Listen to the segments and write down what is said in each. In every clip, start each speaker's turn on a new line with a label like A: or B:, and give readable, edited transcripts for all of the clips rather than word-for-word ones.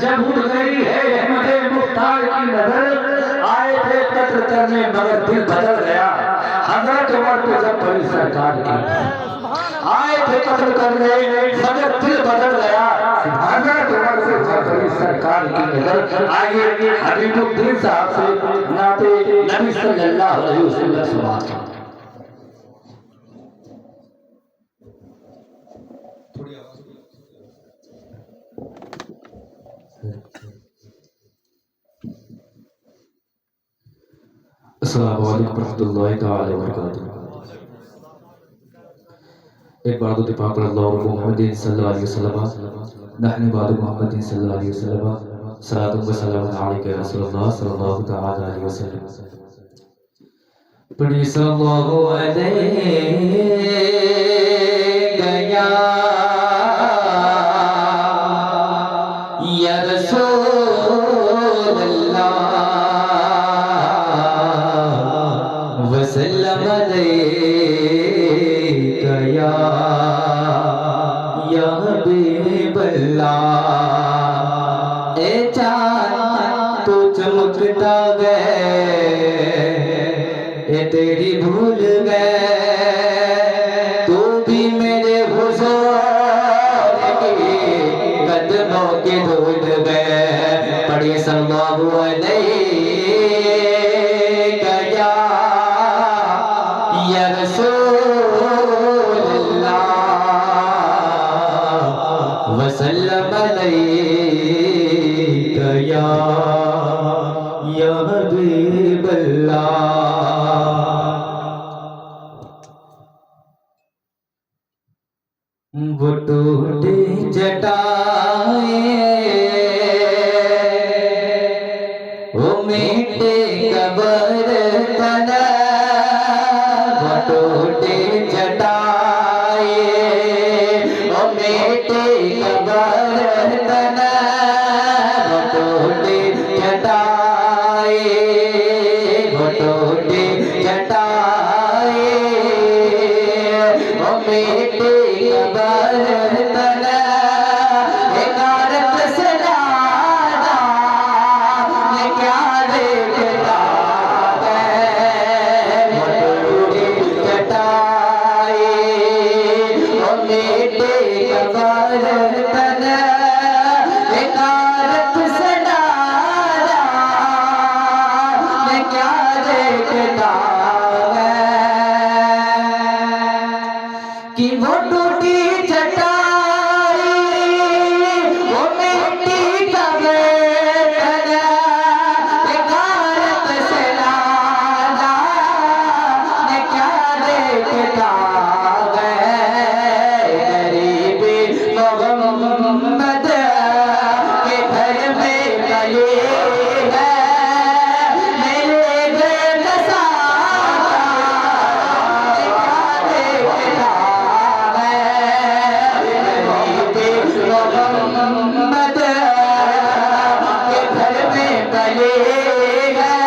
A: جب اٹھ گئی ہے احمد مختار کی نظر، آئے تھے قتل کرنے مگر دل بدل گیا، حضرت عمر کو جب پڑی سرکار کی، آئے تھے قتل کرنے مگر دل بدل گیا، حضرت عمر کو جب پڑی سرکار کی نظر۔ آئیے حبیب الدین صاحب سے نعت نبی صلی اللہ علیہ وسلم سناتے ہیں۔
B: السلام علیکم ورحمۃ اللہ تعالی وبرکاتہ۔ ایک بار تو پاک اللہ اور محمد صلی اللہ علیہ وسلم، نحن بعد محمد صلی اللہ علیہ وسلم، صلاۃ و سلام علیک یا رسول اللہ صلی اللہ تعالی علیہ وسلم۔ پڑھی صلی اللہ علیہ گیا یا رسول اللہ وسلم علیک یا حبیب اللہ۔ اے چاند تو چمکتا گئے، اے تیری بھول گئے، تو بھی میرے حضور کی قدموں کے دھول گئے۔ پڑھی صلی اللہ علیہ یا رسول اللہ وسلم علیک یا حبیب اللہ۔ وہ ٹوٹی جٹائیں، وہ میٹے قبر تنا، وہ ٹوٹی جٹائیں، وہ میٹے قبر تنا، وہ ٹوٹی جٹائیں، وہ ٹوٹی جٹائیں، وہ میٹے قبر تنا، حکارت سے لادا نے کیا دیکھتا ہے، وہ ٹوٹی جٹائیں، وہ میٹے قبر تنا، حکارت سے لادا نے کیا دیکھتا ہے، کہ وہ ٹوٹی چٹائی، وہ مٹی کا برتن، حکارت سے لادا نے کیا دیکھتا ہے، غریبی محمد کے گھر میں پلی ہے، میرے گھر کا سارا نے کیا دیکھتا ہے، غریبی محمد کے گھر میں پلی ہے،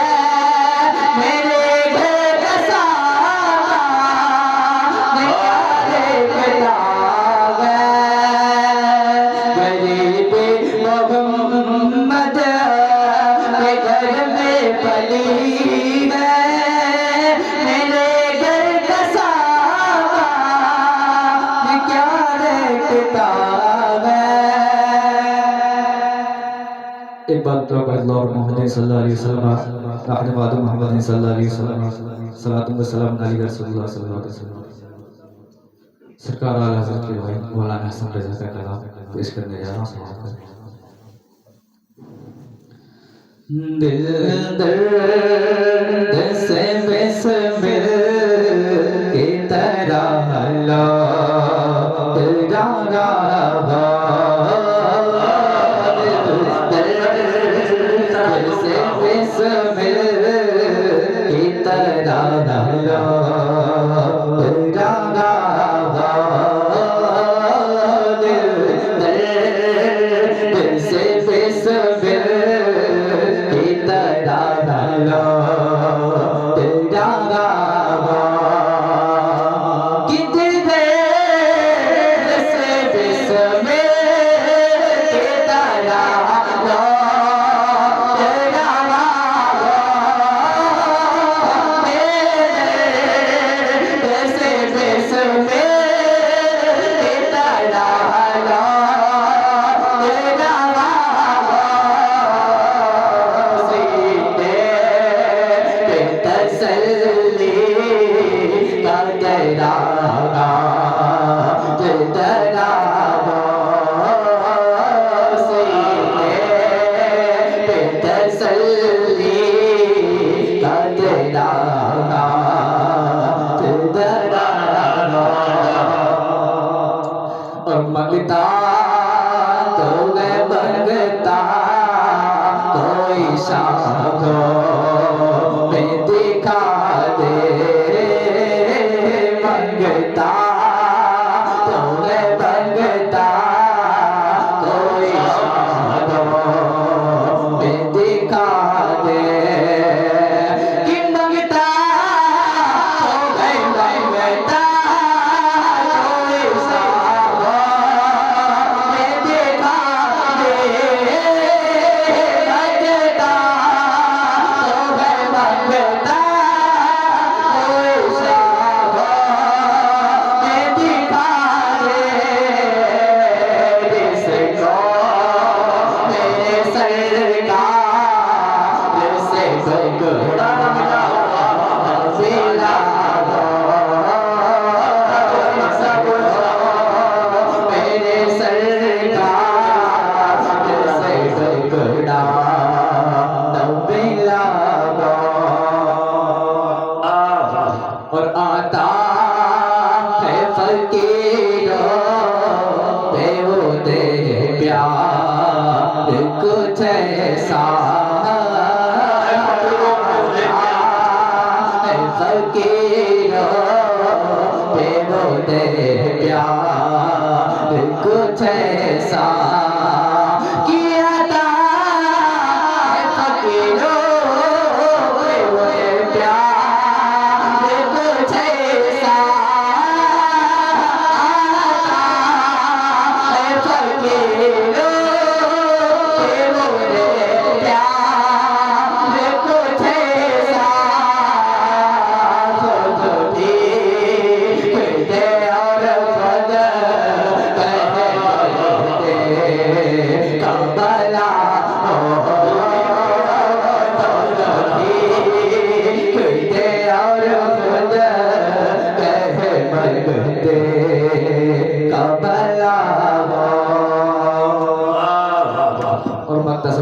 B: میرے گھر کا سارا نے کیا دیکھتا ہے، غریبی محمد کے گھر میں پلی ہے، میرے گھر کا سارا نے کیا دیکھتا ہے۔ ایک بات تو اللہ اور محمد صلی اللہ علیہ وسلم، نحن بعد محمد صلی اللہ علیہ وسلم، صلاۃ و سلام علیک رسول اللہ صلی اللہ علیہ وسلم۔ سرکار اعلیٰ حضرت کے بھائی مولانا حسن رضا کا کلام پیش کرنے جا رہا ہوں۔ دل درد سے بسمل کی طرح لوٹ رہا، دل سے بسمل کی طرح لوٹ رہا، دل سے بسمل کی طرح لوٹ رہا،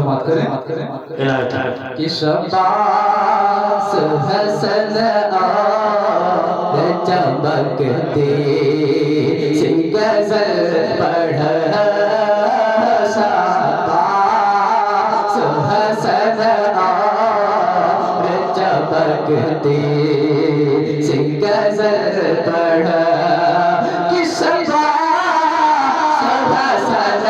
B: سماعت کریں کہ شباس حسن اور چمکتے سی غزل پڑھ شباس حسن اور چمکتے سی غزل پڑھ کہ شباس حسن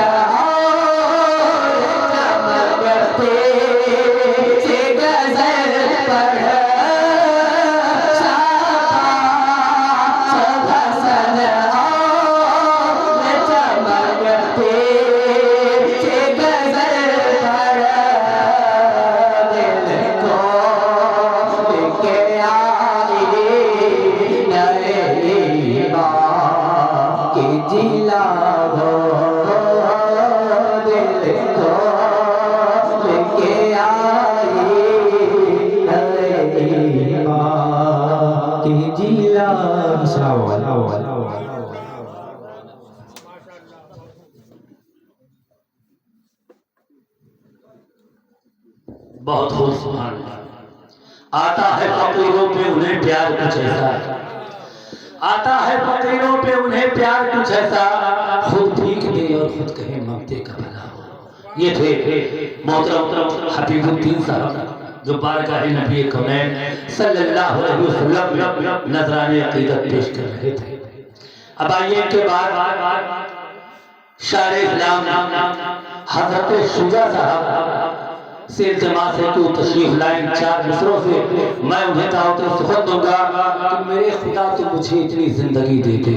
A: بہت خوب سبحان اللہ. آتا ہے فقیروں پہ انہیں پیار کچھ ایسا، آتا ہے فقیروں پہ انہیں پیار کچھ ایسا، خود بھیک دے اور خود کہے مانگتے کا بھلا ہو. یہ تھے محترم حبیب الدین صاحب جو بارگاہ نبی کونین صلی اللہ علیہ وسلم نذرانے عقیدت پیش کر رہے تھے. اب آئیے ان کے بعد شاعر اسلام حضرت شجاع صاحب سے التماس ہے کہ وہ تشریف لائیں. 4 مصروں سے میں انہیں دعوت سخن دوں گا کہ میرے خدا تو مجھے اتنی زندگی دے دے،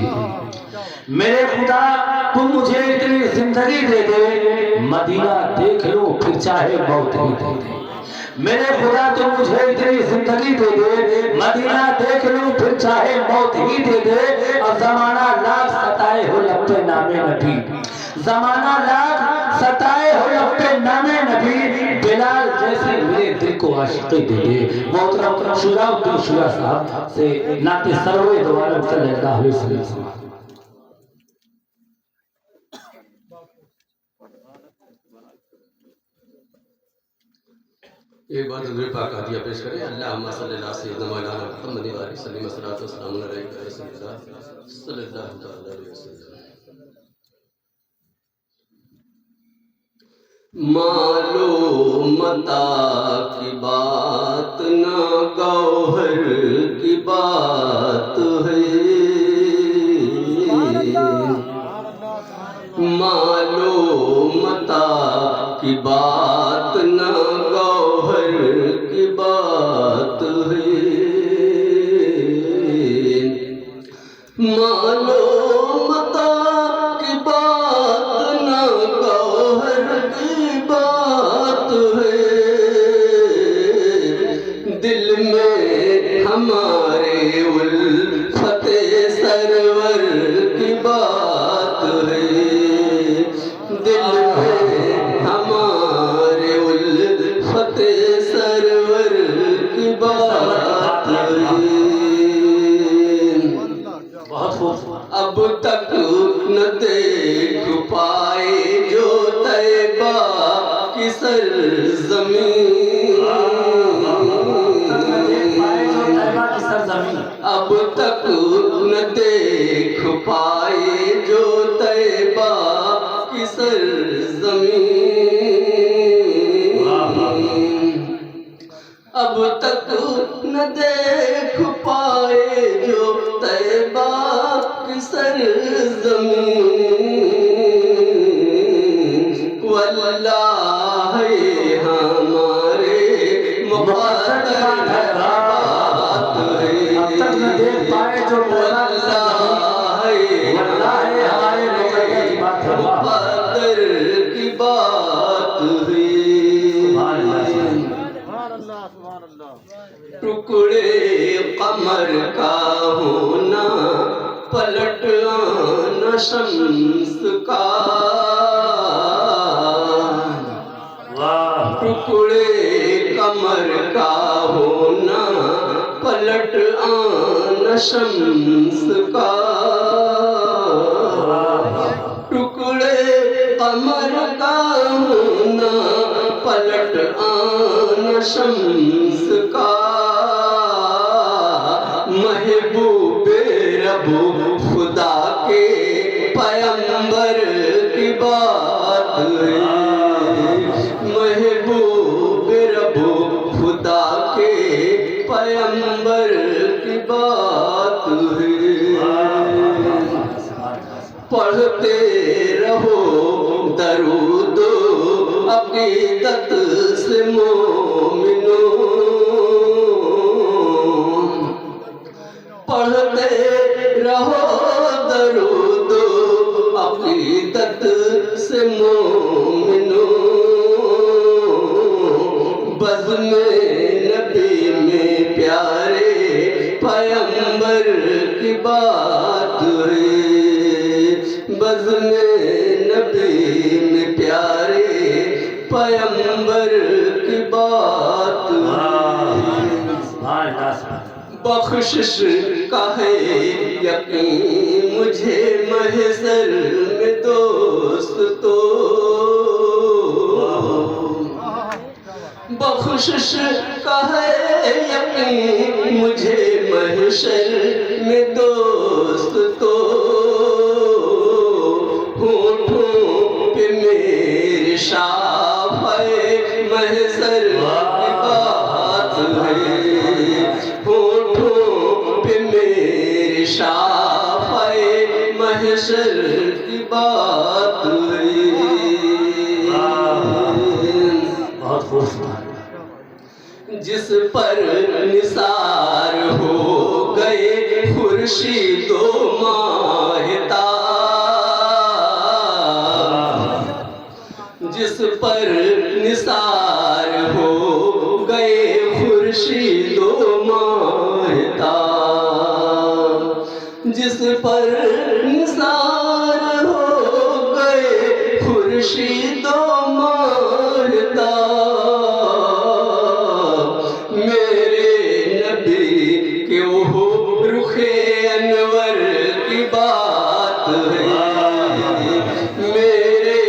A: میرے خدا تو مجھے اتنی زندگی دے دے، مدینہ دیکھ لوں پھر چاہے موت ہی دے دے. میرے خدا تو مجھے اتنی زندگی دے دے، مدینہ دیکھ لوں پھر چاہے موت ہی دے دے. اور زمانہ لاکھ ستائے ہو لب پہ نام نبی، زمانہ لاکھ ستائے ہو لب پہ نام نبی، بلال جیسے میرے دل کو عاشقی دے دے. محترم شجاع الدین شجاع صاحب سے نعت سرور دو عالم صلی اللہ علیہ وسلم.
C: ایک بار حضور پاک عطیہ پیش کریں. اللہم صلی اللہ سیدنا مولانا محمد و علیہ وسلم والصلاۃ والسلام علیک یا رسول اللہ صلی اللہ علیہ وسلم. مالو متاع کی بات نہ گوہر کی بات ہے، مالو متاع کی بات نہ گوہر کی بات ہے، مالو متاع کی بات نہ گوہر کی بات ہے، دل میں ہمارے الفت سرور کی بات ہے، دل میں ہمارے الفت سرور کی بات ہے.
A: بہت خوب.
C: اب تک نہ دیکھ پائے جو طیبہ کی سرزمین، اب تک نہ دیکھ پائے جو طیبہ کی سرزمین، اب تک نہ دیکھ پائے جو طیبہ کی سرزمین، واللہ یہ ہمارے مقدر بات ہے،
A: اب تک نہ دیکھ پائے جو
C: واللہ یہ ہمارے مقدر کی بات ہے. ٹکڑے قمر کا ہونا، پلٹ آنا شمس کا، ٹکڑے قمر کا ہونا، پلٹ آنا شمس کا، ٹکڑے قمر کا ہونا، عقیدت سے مومنوں پڑھتے رہو درود عقیدت سے مومنوں بزم نبی میں پیارے پیغمبر کی بات ہے بزم نبی میں پیارے پیغمبر کی بات ہے بخشش کا ہے یقین مجھے محضر میں دوست تو بخشش کا ہے یقین مجھے محشر میں دوست تو ہونٹوں پہ میرے شافع محضر کی بات ہے ہونٹوں پہ میرے شافع محشر کی بات ہے
A: بہت خوبصورت
C: جس پر نثار ہو گئے خورشید و ماہتاب جس پر نثار ہو گئے خورشید و ماہتاب جس پر نثار ہو گئے خورشید و ماہتاب میرے نبی کے وہ رخ انور کی بات ہے میرے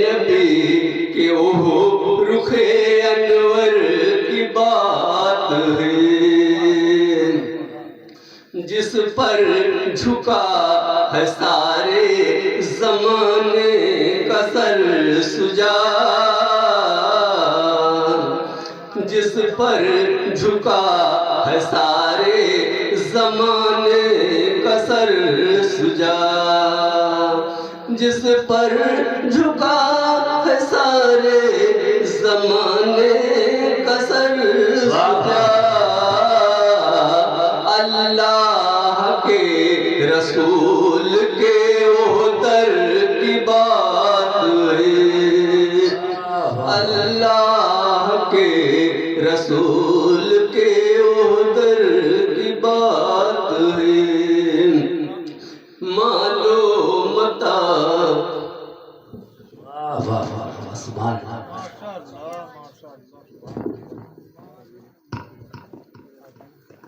C: نبی کے وہ رخ انور کی بات ہے جس پر جھکا ہے سارے زمانے کا سر سجاد جس پر جھکا ہے سارے زمانے کا سر سجاد جس پر جھکا ہے سارے زمانے کا سر سجاد اللہ کے رسول کے وہ در کی بات ہے اللہ کے رسول کے وہ در کی بات ہے مالو متا
A: سبحان اللہ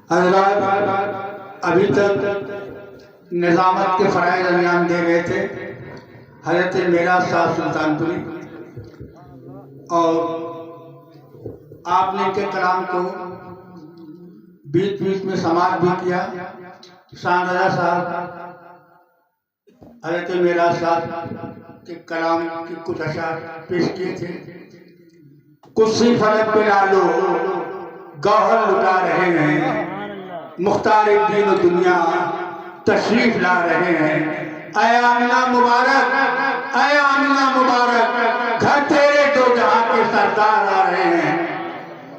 D: حضرات ابھی تک نظامت کے فرائض انجام دے رہے تھے حضرت میرا صاحب سلطان پوری اور آپ نے ان کے کلام کو بیچ بیچ میں سماعت بھی کیا شان رضا صاحب حضرت میرا صاحب کے کلام کی کچھ اشعار پیش کیے تھے کسی فلک پہ ڈالو گوہر لٹا رہے ہیں مختار دین و دنیا تشریف لا رہے ہیں اے آمنہ مبارک گھر تیرے دو جہاں کے سردار آ رہے ہیں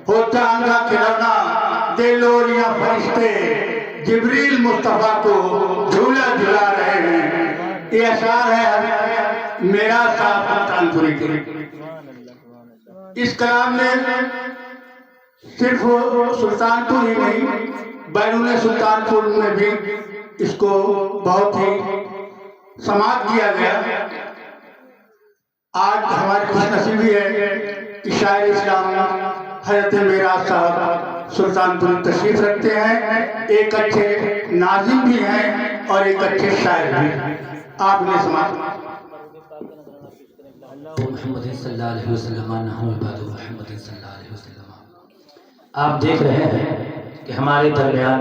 D: ہوتا انگا کھلونا دے لوریاں فرشتے جبریل مصطفیٰ کو جھولا جھلا رہے ہیں یہ اشعار ہے میرا صاحب سلطان پوری کے اس کلام میں صرف سلطان پور ہی نہیں بیرون سلطان پور میں بھی اس کو بہت ہی سماعت کیا گیا آج ہماری خوش نصیبی ہے کہ شاعر اسلام حضرت میراث صاحب سلطان پور تشریف رکھتے ہیں ایک اچھے ناظم بھی ہیں اور ایک اچھے شاعر بھی آپ نے سماعت
A: محمد صلی اللہ علیہ وسلم محمد صلی اللہ علیہ وسلم آپ دیکھ رہے ہیں کہ ہمارے درمیان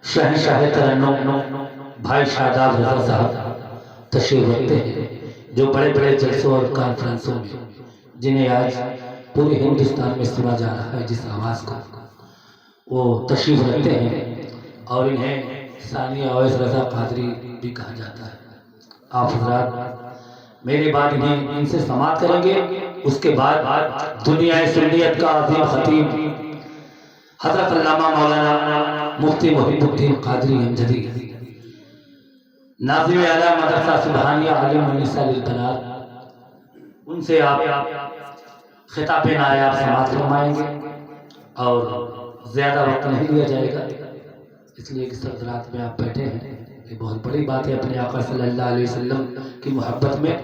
A: شہنشاہ ترنم بھائی شاداب رضا صاحب تشریف رکھتے ہیں جو بڑے بڑے جلسوں اور کانفرنسوں میں جنہیں آج پورے ہندوستان میں سنا جا رہا ہے جس آواز کو وہ تشریف رکھتے ہیں اور انہیں ثانیہ اویس رضا قادری بھی کہا جاتا ہے آپ حضرات میرے بعد انہیں ان سے سماعت کریں گے اس کے بعد دنیا سنیت کا عظیم خطیب حضرت علامہ مولانا مفتی محب الدین قادری امجدی، ناظم اعلیٰ مدرسہ سبحانیہ عالم النساء للبنات، ان سے آپ خطاب نایاب سماعت فرمائیں گے اور زیادہ وقت نہیں لیا جائے گا، اس لیے کہ سردرات میں آپ بیٹھے ہیں، یہ بہت بڑی بات ہے اپنے آقا صلی اللہ علیہ وسلم کی محبت میں۔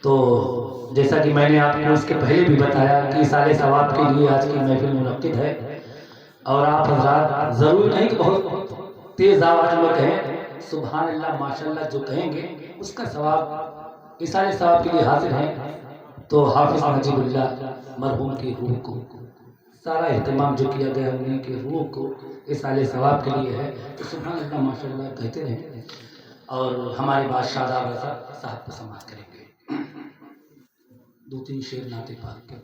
A: تو جیسا کہ میں نے آپ کو اس کے پہلے بھی بتایا کہ سال ثواب کے لیے آج کی محفل منعقد ہے، اور آپ حضرات ضروری نہیں کہ بہت تیز آواز میں کہیں سبحان اللہ ماشاءاللہ، جو کہیں گے اس کا ثواب سال ثواب کے لیے حاضر ہیں۔ تو حافظ نجیب اللہ مرحوم کی روح کو سارا اہتمام جو کیا گیا انہیں کی روح کو سال ثواب کے لیے ہے، تو سبحان اللہ ماشاءاللہ کہتے رہیں، اور ہمارے بادشاہ رضا صاحب کو سماعت کریں گے 2-3 شعر نعت پاک کے۔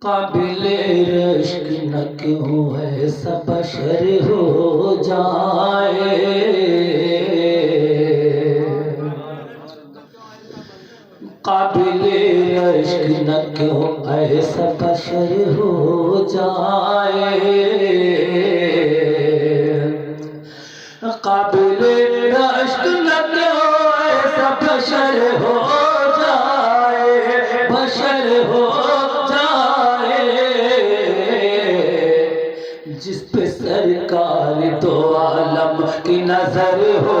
A: قابل رشک نہ کیوں ایسا بشر ہو جائے، قابل رشک نہ کیوں ایسا بشر ہو جائے، قابل رشک نہ کیوں ایسا بشر ہو جائے، بشر ہو جس پہ سرکار دو عالم کی نظر ہو،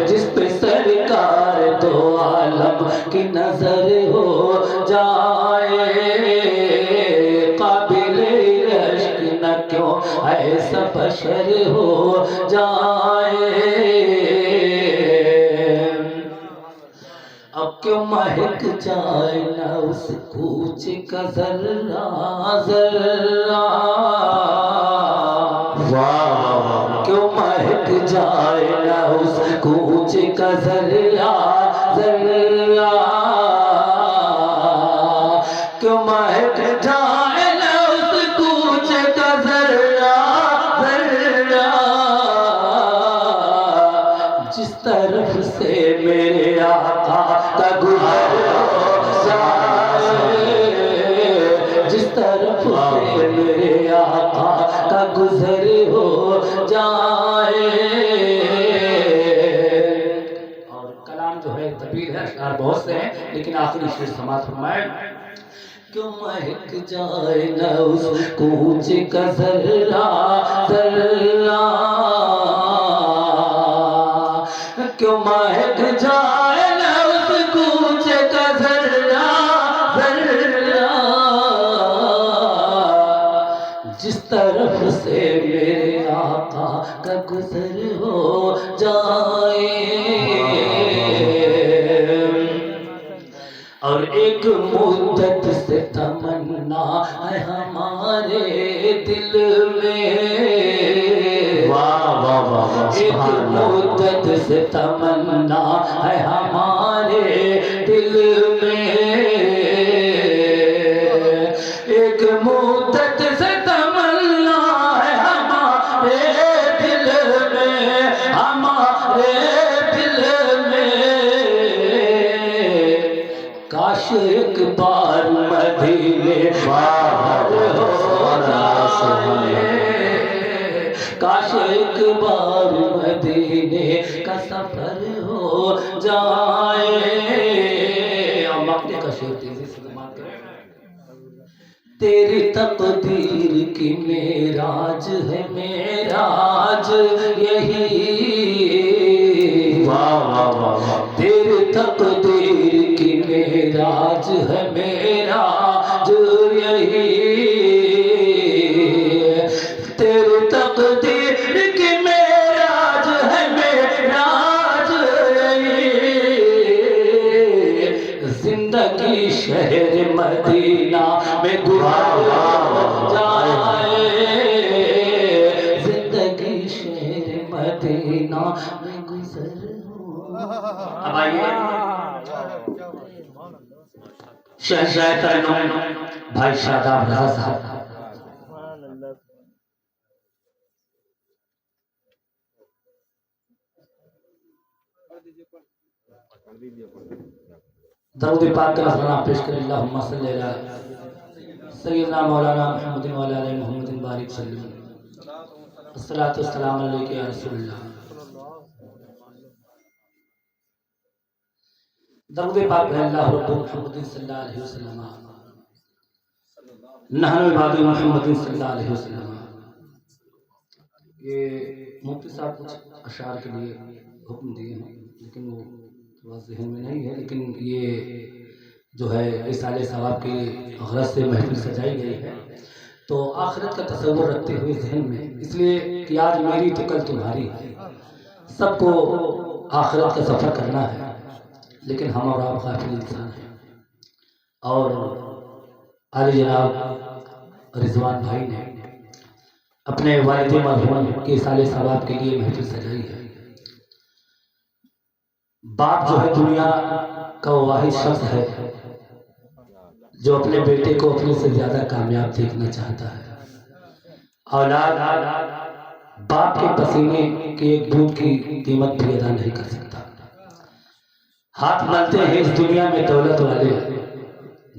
A: جس پہ سرکار دو عالم کی نظر ہو جائے، قابل رشک نہ کیوں ایسا بشر ہو جائے، اب کیوں مہک جائے نہ اس کوچے کا ذرہ ذرہ، کیوں مہک جائے نہ اس کوچے کا ذرہ ذرہ، کیوں مہک جائے نہ اس کوچے کا ذرہ ذرہ، جس طرف سے میرے آقا کا گزر ہو جائے، جس طرف سے میرے آقا کا گزر ہو جائے۔ اور کلام جو ہے طویل ہے، اشعار بہت سے ہیں، لیکن آخری شعر سماعت فرمائیں۔ کیوں مہک جائے نہ اس کوچے کا ذرہ ذرہ، کیوں مہک جائے نہ اس کوچے کا ذرہ ذرہ، جس طرف سے میرے آقا کا گزر ہو جائے۔ اور ایک مدت سے تمنا ہے ہمارے دل میں، ایک مدت سے تمنا ہے ہمارے دل میں، ایک مدت سے تمنا ہے ہمارے دل میں، ہمارے دل میں، کاش ایک بار مدینے باہر ہو جائے، کاش ایک بار مدینے کا سفر ہو جائے۔ اور مقطع کا شعر تیزی سے سماعت کریں۔ تیری تقدیر کی معراج ہے معراج یہی، تیری تقدیر کی معراج ہے معراج یہی، تیری تقدیر کی معراج ہے معراج یہی، زندگی شہر مدینہ میں گزر جائے، زندگی شہر مدینہ میں گزر ہو۔ اب آئیے شہنشاہ ترنم بھائی شاداب رضا صاحب، درود پاک کا نذرانہ پیش کریں اللہم صلی علی سیدنا مولانا محمد و علی آل محمد بارک وسلم الصلاۃ والسلام علیک یا رسول اللہ. درود پاک ہے اللہ رب محمد صلی اللہ علیہ وسلم نحن عباد محمد صلی اللہ علیہ وسلم. یہ مفتی صاحب کچھ اشعار کے لیے حکم دیے ہیں لیکن وہ تھوڑا ذہن میں نہیں ہے، لیکن یہ جو ہے رسالہ ثواب کے غرض سے محفل سجائی گئی ہے تو آخرت کا تصور رکھتے ہوئے ذہن میں، اس لیے کہ آج میری تو کل تمہاری ہے، سب کو آخرت کا سفر کرنا ہے لیکن ہم اور آپ غافل انسان ہیں. اور عالی جناب رضوان بھائی نے اپنے والد مرحوم کے رسالہ ثواب کے لیے محفل سجائی ہے. باپ جو ہے دنیا کا وہ واحد شخص ہے جو اپنے بیٹے کو اپنے سے زیادہ کامیاب دیکھنا چاہتا ہے. اولاد باپ کے پسینے کے ایک بوند کی قیمت بھی ادا نہیں کر سکتا. ہاتھ ملتے ہیں اس دنیا میں دولت والے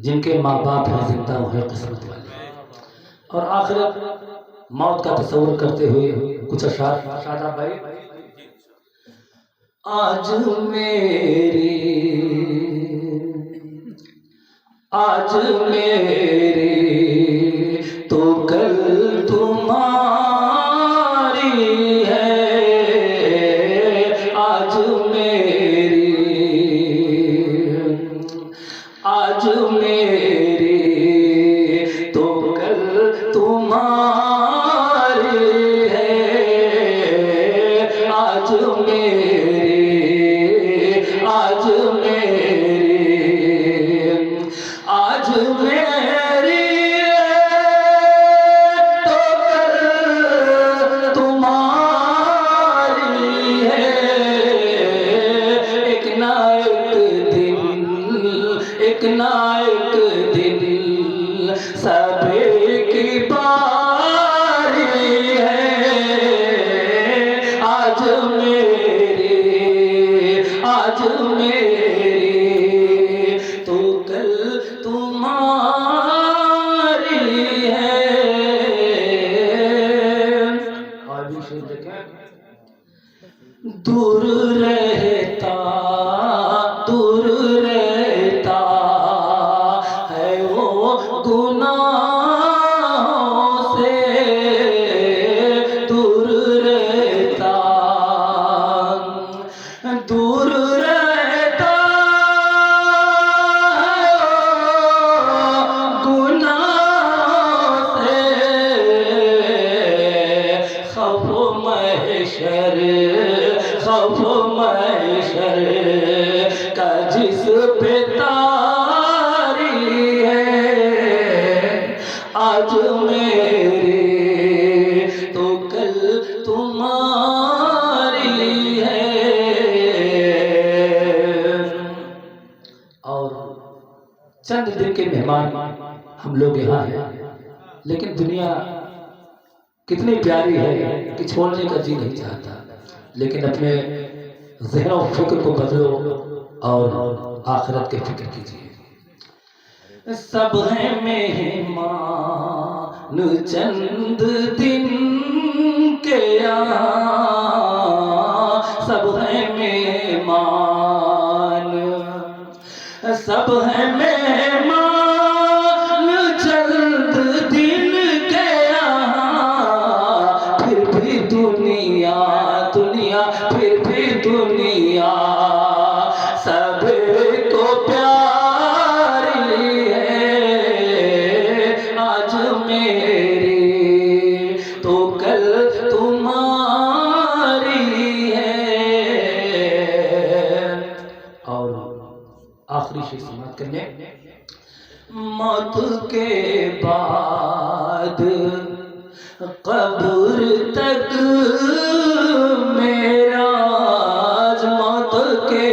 A: جن کے ماں باپ ہیں زندہ وہ ہیں قسمت والے. اور آخرت موت کا تصور کرتے ہوئے کچھ اشعار شاداب بھائی. آج میری تو کل تمہاری ہے. آج میری تو کل تمہاری ہے. آج میری تو کل تمہاری ہے. ایک نہ ایک دن سب کی باری ہے. آج میری تو کل تمہاری ہے. اور بھی شعر دیکھیں. دور رہتا ہے وہ گناہوں سے. دور رہتا خوف محشر کا جس پہ تاری ہے. آج میری تو کل تمہاری ہے. اور چند دن کے مہمان ہم لوگ یہاں ہیں لیکن دنیا کتنی پیاری ہے کہ چھوڑنے کا جی نہیں چاہتا. لیکن اپنے ذہن و فکر کو بدلو اور آخرت کے فکر کیجیے. سب ہیں مہمان چند دن کے یہاں. سب ہیں مہمان چند دن کے یہاں. پھر بھی دنیا سب کو پیاری ہے. آج میری تو کل تمہاری ہے. اور آخری شعر سماعت کرنے. موت کے بعد قبر تک میرا موت کے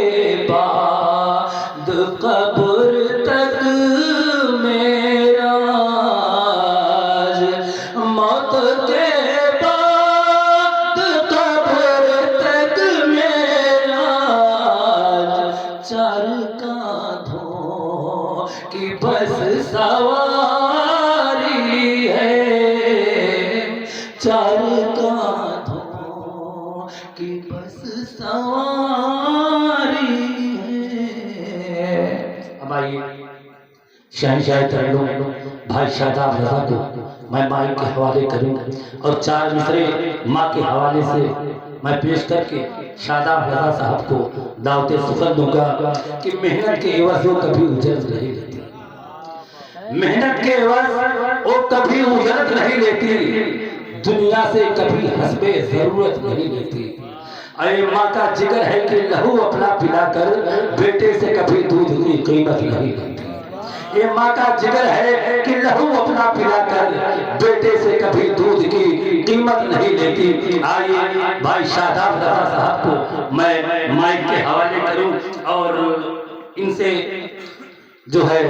A: بعد قبر تک میرا موت کے بعد قبر تک میرا فرمائیے شہنشاہ ترنم بھائی شاداب رضا کو میں مائک کے حوالے کروں اور 4 مصرے ماں کے حوالے سے میں پیش کر کے شاداب رضا صاحب کو دعوت سخن دوں گا کہ محنت کے عوض وہ کبھی اجرت نہیں لیتی، محنت کے عوض وہ کبھی اجرت نہیں لیتی، دنیا سے کبھی حسب ضرورت نہیں لیتی۔ اے ماں کا جگر ہے کہ لہو اپنا پلا کر بیٹے سے کبھی دودھ کی قیمت نہیں لیتی، یہ ماں کا جگر ہے کہ لہو اپنا پلا کر بیٹے سے کبھی دودھ کی قیمت نہیں لیتی۔ آئیے بھائی شاداب رضا صاحب کو میں مائک کے حوالے کروں اور ان سے جو ہے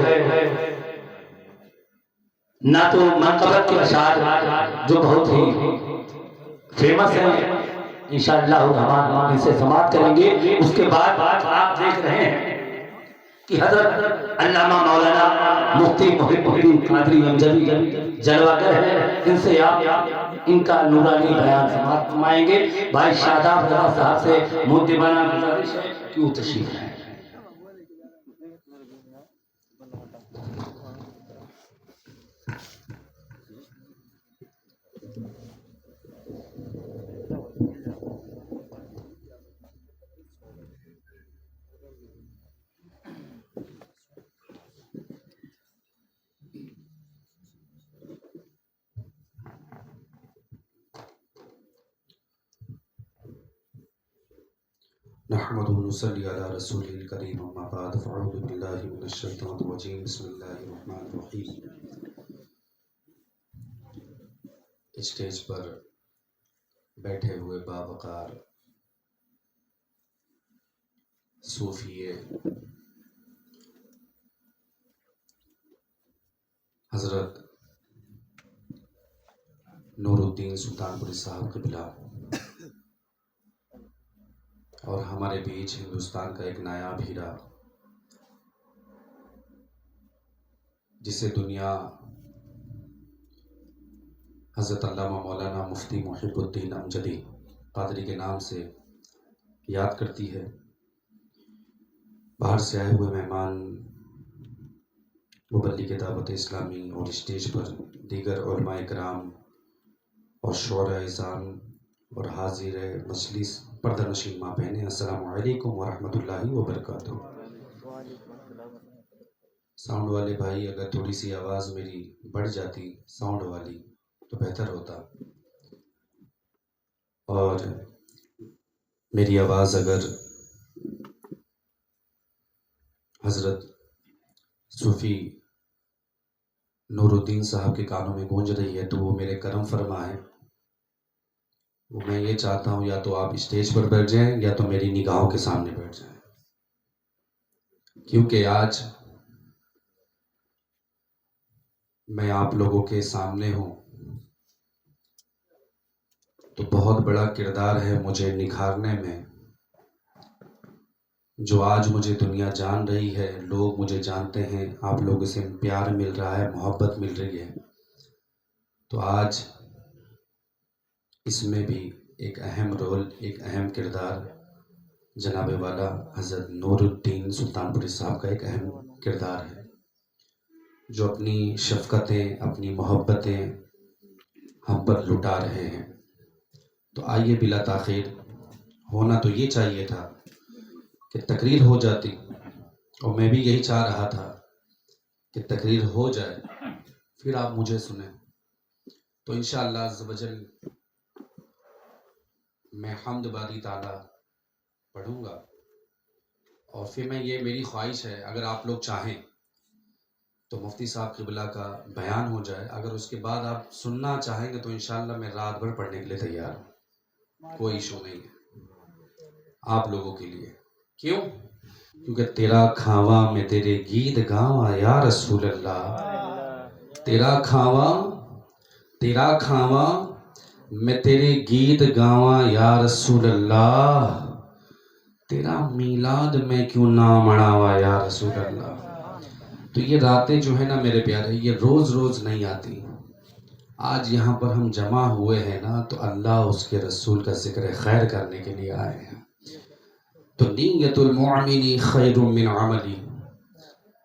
A: نعت و منقبت کے اشعار جو بہت ہی فیمس ہیں انشاءاللہ الرحمن ان سے سماعت کریں گے۔ اس کے بعد آپ دیکھ رہے ہیں کہ حضرت علامہ مولانا مفتی محب الدین قادری امجدی جلوہ گر ہے، ان سے آپ ان کا نورانی بیان سماعت فرمائیں گے۔ بھائی شاداب رضا صاحب سے مؤدبانہ گزارش ہے کہ وہ تشریف لائیں۔
E: نحمد و نصلی علی رسول الکریم اما بعد فاعوذ باللہ من الشیطان الرجیم بسم اللہ الرحمن الرحیم۔ اسٹیج پر بیٹھے ہوئے باوقار صوفی حضرت نور الدین سلطان پوری صاحب قبلہ اور ہمارے بیچ ہندوستان کا ایک نایاب ہیرا جسے دنیا حضرت علامہ مولانا مفتی محب الدین امجدی قادری کے نام سے یاد کرتی ہے۔ باہر سے آئے ہوئے مہمان، مبلغ دعوت اسلامی اور اسٹیج پر دیگر علماء کرام اور شعراء اعظام اور حاضر مجلس پردہ نشین ماں بہنیں، السلام علیکم ورحمۃ اللہ وبرکاتہ۔ ساؤنڈ والے بھائی اگر تھوڑی سی آواز میری بڑھ جاتی ساؤنڈ والی تو بہتر ہوتا، اور میری آواز اگر حضرت صوفی نور الدین صاحب کے کانوں میں گونج رہی ہے تو وہ میرے کرم فرما ہے۔ میں یہ چاہتا ہوں یا تو آپ اسٹیج پر بیٹھ جائیں یا تو میری نگاہوں کے سامنے بیٹھ جائیں، کیونکہ آج میں آپ لوگوں کے سامنے ہوں تو بہت بڑا کردار ہے مجھے نکھارنے میں۔ جو آج مجھے دنیا جان رہی ہے، لوگ مجھے جانتے ہیں، آپ لوگوں سے پیار مل رہا ہے، محبت مل رہی ہے، تو آج اس میں بھی ایک اہم رول، ایک اہم کردار جناب والا حضرت نور الدین سلطان پوری صاحب کا ایک اہم کردار ہے، جو اپنی شفقتیں، اپنی محبتیں ہم پر لٹا رہے ہیں۔ تو آئیے بلا تاخیر، ہونا تو یہ چاہیے تھا کہ تقریر ہو جاتی، اور میں بھی یہی چاہ رہا تھا کہ تقریر ہو جائے پھر آپ مجھے سنیں، تو انشاءاللہ عز و جل میں حمد باری تعالیٰ پڑھوں گا، اور پھر میں یہ میری خواہش ہے اگر آپ لوگ چاہیں تو مفتی صاحب قبلہ کا بیان ہو جائے، اگر اس کے بعد آپ سننا چاہیں گے تو انشاءاللہ میں رات بھر پڑھنے کے لیے تیار ہوں، کوئی ایشو نہیں ہے آپ لوگوں کے لیے۔ کیوں؟ کیونکہ تیرا کھاواں میں تیرے گیت گاواں یا رسول اللہ، تیرا کھاواں میں تیرے گیت گاواں یا رسول اللہ، تیرا میلاد میں کیوں نہ مناوا یا رسول اللہ۔ تو یہ راتیں جو ہے نا میرے پیارے، یہ روز روز نہیں آتی۔ آج یہاں پر ہم جمع ہوئے ہیں نا تو اللہ اس کے رسول کا ذکر خیر کرنے کے لیے آئے ہیں۔ تو نیت المؤمن خیر من عملی،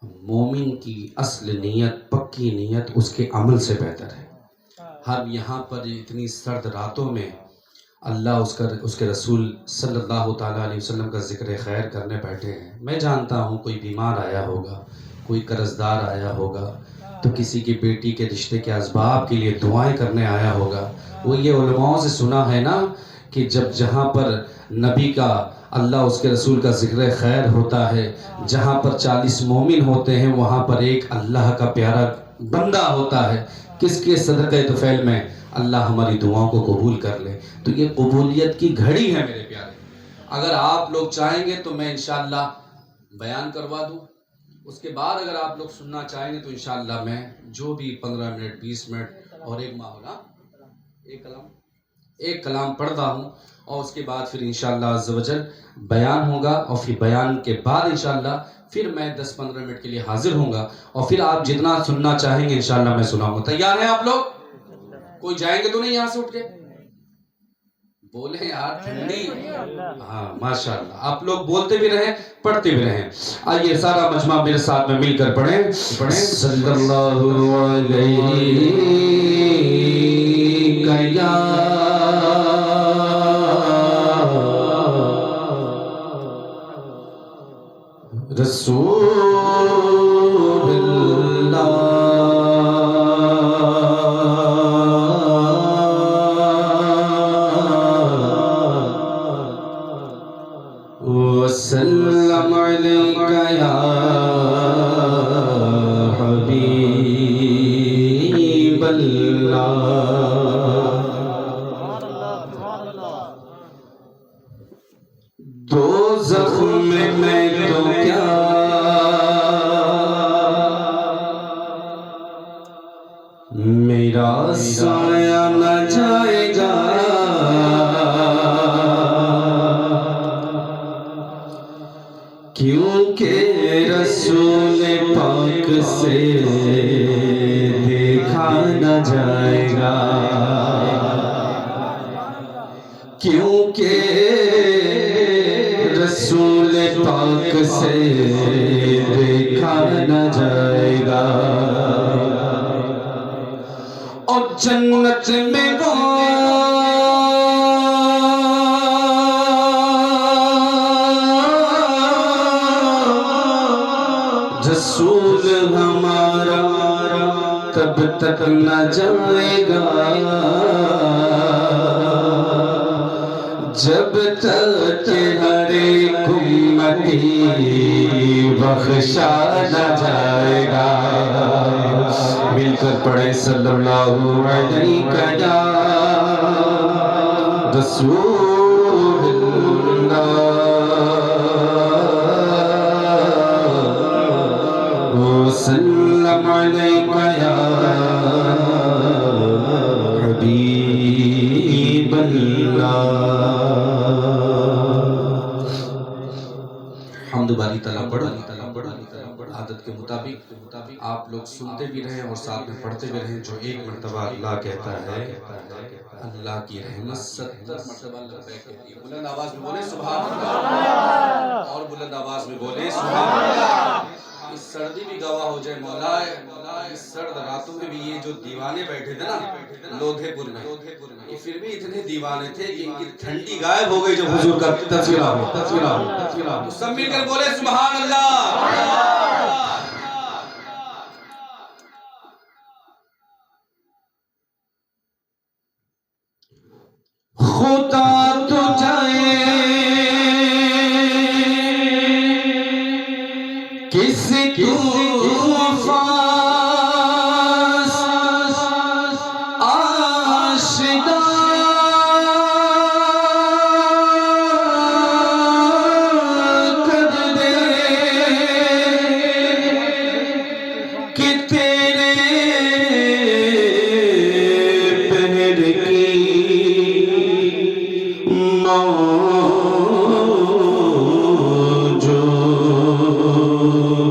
E: مومن کی اصل نیت، پکی نیت اس کے عمل سے بہتر ہے۔ ہم یہاں پر اتنی سرد راتوں میں اللہ اس کے رسول صلی اللہ تعالیٰ علیہ وسلم کا ذکر خیر کرنے بیٹھے ہیں۔ میں جانتا ہوں کوئی بیمار آیا ہوگا، کوئی قرضدار آیا ہوگا، تو کسی کی بیٹی کے رشتے کے اسباب کے لیے دعائیں کرنے آیا ہوگا۔ وہ یہ علماء سے سنا ہے نا کہ جہاں پر نبی کا، اللہ اس کے رسول کا ذکر خیر ہوتا ہے، جہاں پر 40 مومن ہوتے ہیں وہاں پر ایک اللہ کا پیارا بندہ ہوتا ہے۔ کس کے صدقہ طفیل میں اللہ ہماری دعاؤں کو قبول کر لے۔ تو یہ قبولیت کی گھڑی ہے میرے پیارے۔ اگر آپ لوگ چاہیں گے تو میں انشاءاللہ بیان کروا دوں، اس کے بعد اگر آپ لوگ سننا چاہیں گے تو انشاءاللہ میں جو بھی 15 منٹ 20 منٹ اور ایک کلام پڑھتا ہوں، اور اس کے بعد پھر انشاءاللہ عز و جل بیان ہوگا، اور پھر بیان کے بعد انشاءاللہ پھر میں 10-15 منٹ کے لیے حاضر ہوں گا، اور پھر آپ جتنا سننا چاہیں گے انشاءاللہ میں سناؤں گا۔ تیار ہیں آپ لوگ؟ کوئی جائیں گے تو نہیں یہاں سے اٹھ کے؟ بولیں یار، ٹھنڈی۔ ہاں ماشاءاللہ، آپ لوگ بولتے بھی رہیں، پڑھتے بھی رہیں۔ آئیے سارا مجمع میرے ساتھ میں مل کر پڑھیں۔ صلی اللہ علیہ یا رسول اللہ وسلم علیک یا حبیب اللہ۔ دوزخ میں تو کیا میرا سایہ نہ جائے گا، کیونکہ رسول پاک سے دیکھا نہ جائے گا، کیونکہ رسول پاک سے دیکھا نہ جائے گا، اور جنت میں وہ رسول ہمارا تب تک نہ جائے گا جب تک ہر ایک امتی بخشا نہ جائے گا۔ مل کر پڑھیں صلی اللہ علیہ یا رسول اللہ، وسلم علیک یا حبیب اللہ۔ حمد باری تعالیٰ پڑھو، عادت کے مطابق آپ لوگ سنتے بھی رہیں اور ساتھ میں پڑھتے بھی رہیں۔ جو ایک مرتبہ اللہ کہتا ہے، اللہ کی رحمت 70 مرتبہ لبیک کہتی ہے۔ بلند آواز میں بولیں سبحان اللہ، اور بلند آواز میں بولیں سبحان اللہ۔ اس سردی بھی گواہ ہو جائے مولا، اس سرد راتوں میں بھی یہ جو دیوانے بیٹھے تھے نا لودھے پور میں، یہ پھر بھی اتنے دیوانے تھے کہ ان کی ٹھنڈی غائب ہو گئی جب حضور کا تذکرہ ہو۔ تو سب مل کر بولے سبحان اللہ۔ خدا تو جائے کس طوفان آشنا کر دے کہ تیرے پہر کی موجوں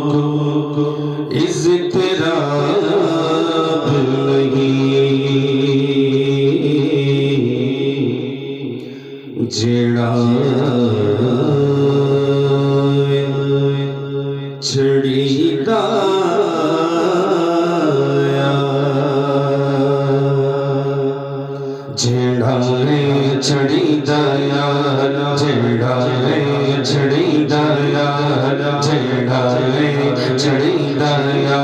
E: کو عزت چھڑی دایا جھڑائے چھڑی دایا جھڑائے چھڑی دایا جھڑائے چھڑی دایا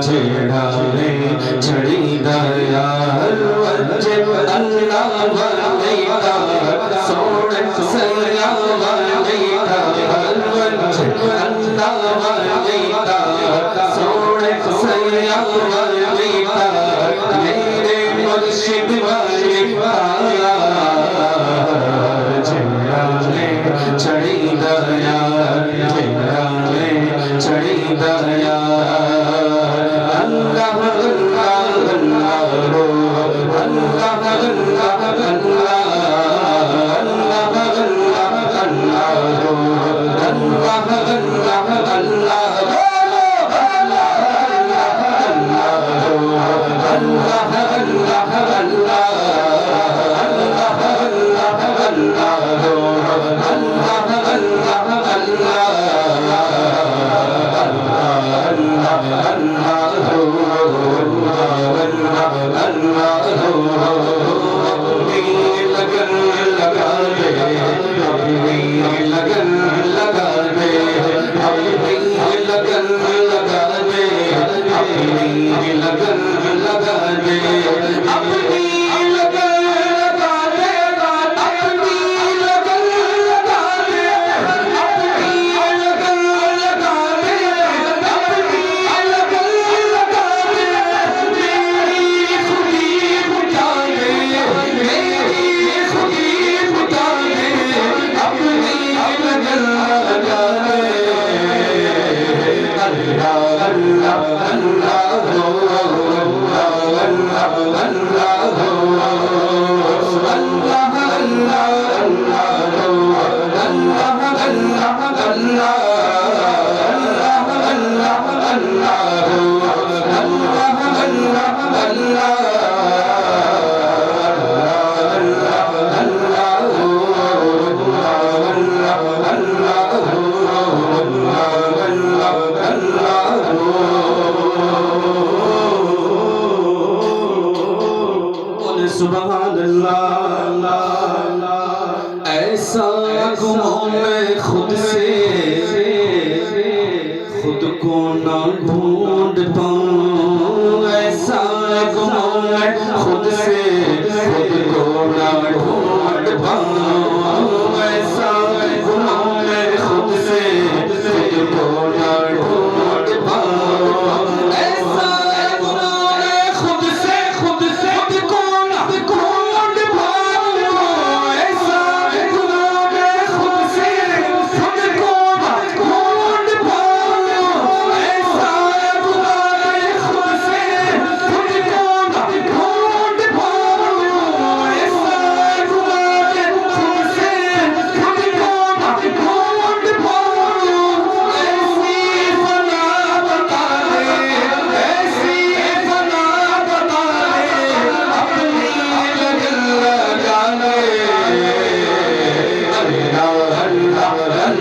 E: جھڑائے چھڑی دایا اللہ والیتا سوڑ سیا والیتا اللہ والیتا سوڑ سیا والیتا میرے مرشد والیتا جھڑائے چھڑی دایا جھڑائے چھڑی دایا اللہ اللہ اللہ اللہ سبحان اللہ ایسا گموں میں خود سے خود کو نہ ڈھونڈ پاؤں ایسا گموں میں خود سے خود کو نہ ڈھونڈ پاؤں ایسا گموں میں خود سے خود کو نہ ڈھونڈ پاؤں ایسا گموں میں خود سے خود کو نہ ڈھونڈ پاؤں ایسا گموں میں خود سے خود کو نہ ڈھونڈ پاؤں ایسا گموں میں خود سے خود کو نہ ڈھونڈ پاؤں ایسا گموں میں خود سے خود کو نہ ڈھونڈ پاؤں ایسی فنا بتا دے ایسی فنا بتا دے اپنی لگن لگا لے اللہ اللہ اللہ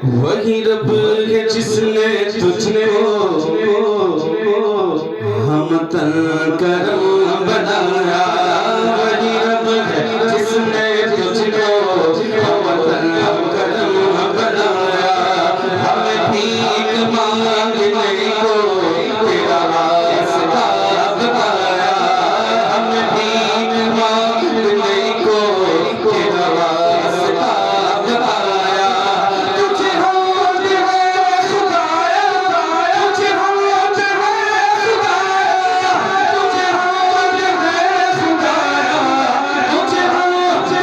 E: وہی رب ہے جس نے تجھ کو ہم تن کرم بنایا وہی رب ہے جس نے تجھ کو ہم تن کرم بنایا ہمیں بھیک مانگنے کو تیرا راستہ بتایا ہمیں بھیک مانگنے کو تیرا راستہ بتایا تجھے ہوت ہے خدایا تجھے ہوت ہے خدایا تجھے ہوت ہے خدایا تجھے ہوت ہے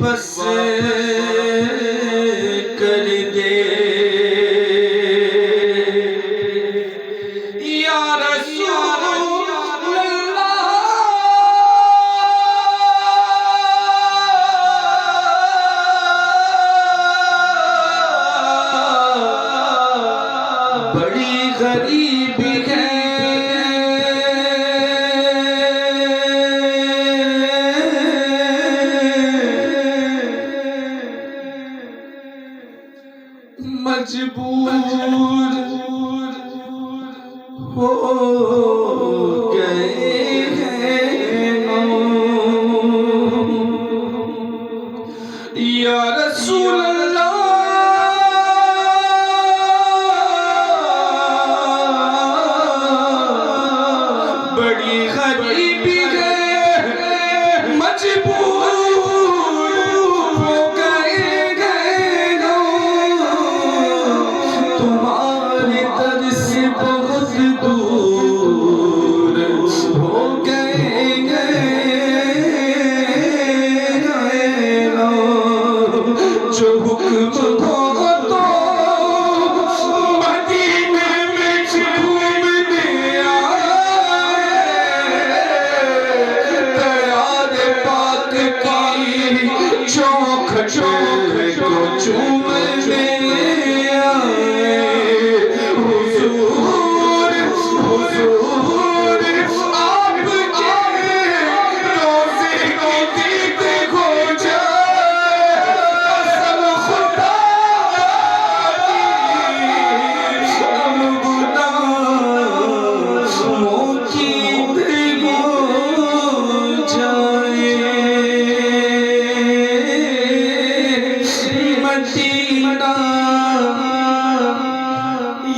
E: واپس کر دے یا رسول اللہ بڑی غریبی ہے مجبور ہو گئے ہیں یا رسول اللہ بڑی غریبی ہے مجبور ہو گئے تمہاری در سے بہت دور ہو گئے جو حکم ہو تو مدینے میں گھومنے آئے تیار پاک کی چوک چوک کو چومنے حضور آپ کے روزے کو دیتے ہو جائے قسم خدا کی ہم گناہوں کی ہو جائے مدینہ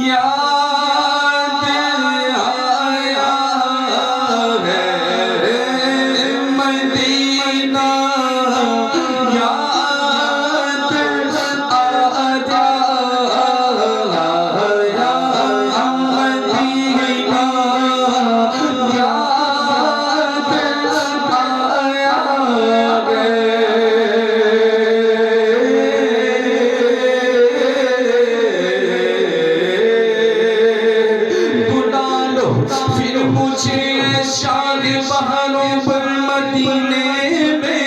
E: یاد آیا ہے مدینہ یاد آیا مدینہ یاد آیا پھر مجھے شاد بہاروں پر مدینے میں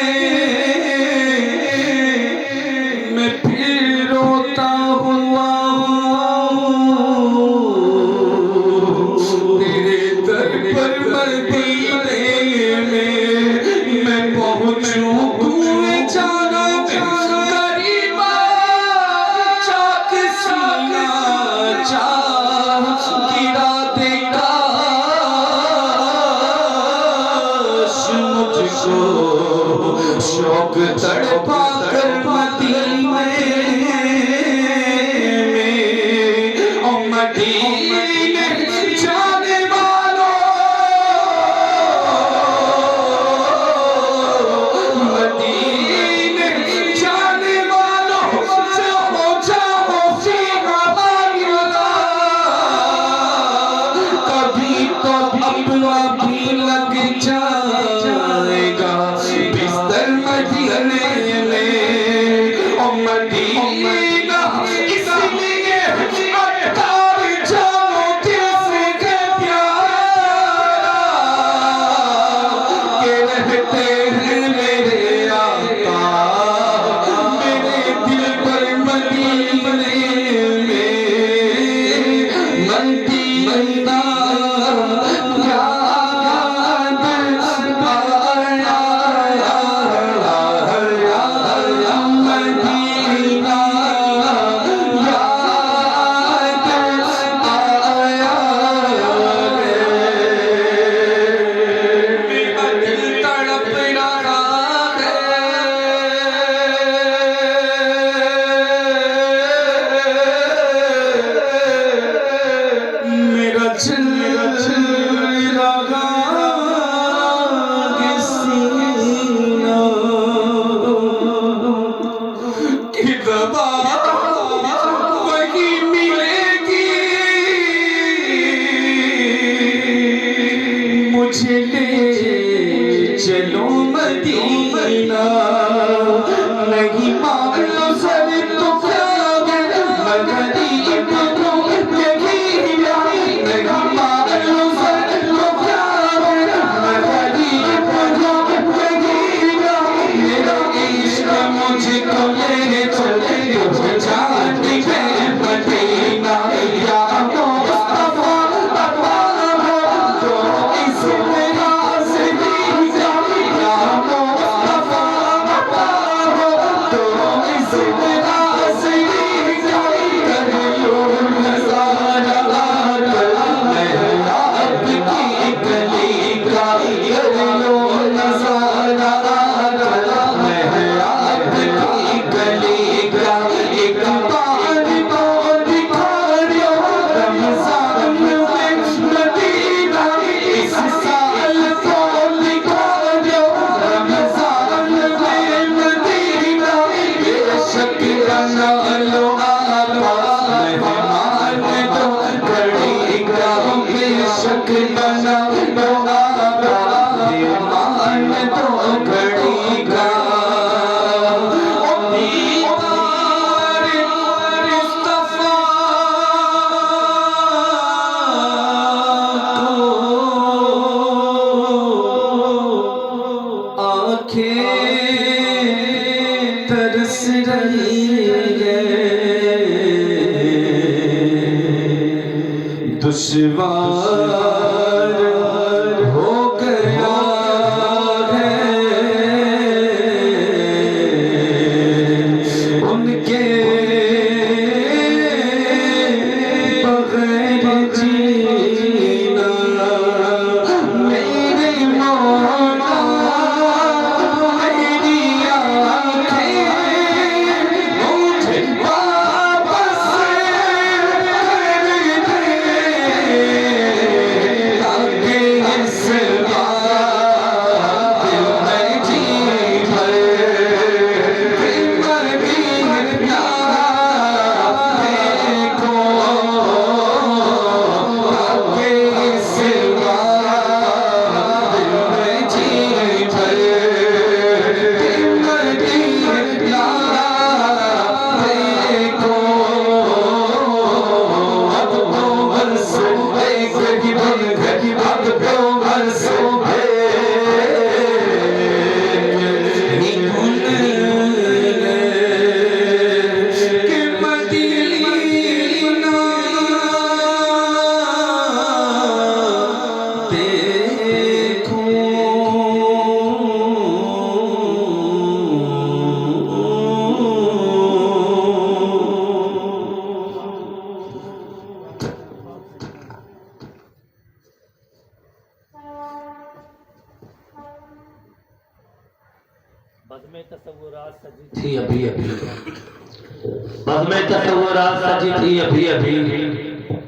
E: پھر روتا ہوا تیرے در پر مدینے میں پہنچوں کوئے جانا غریبا چاک سینہ چاہ گرا دے شوق تڑپا کر مدینے میں او مدینے جانے والوں مدینے جانے والوں جاؤ جاؤ فی امان اللہ کبھی تو اپنا بھی لگ جائے گا بستر مدینے میں او مدینہ اس لیے اتار جانو دل سے کہ پیارا کہ رہتے ہیں میرے آقا میرے دل پر مدینے میں مدینہ مجھے لے چلو مدینہ
B: ترس رہی ہے دشوار ہو گیا ہے ان کے بغیر جینا میرے مولا میری آنکھیں مجھے واپس کر دے تاکہ اس بار دل میں جی بھر دل پر بھی پیار دیکھو تاکہ اس بار دل میں جی بھر دل پر بھی پیار دیکھو اب تو بس ایک ہی بن گئی اب تو بس ہی بن گئے کہ مدینہ
A: تھی ابھی ابھی بزم تصورات سجی تھی ابھی ابھی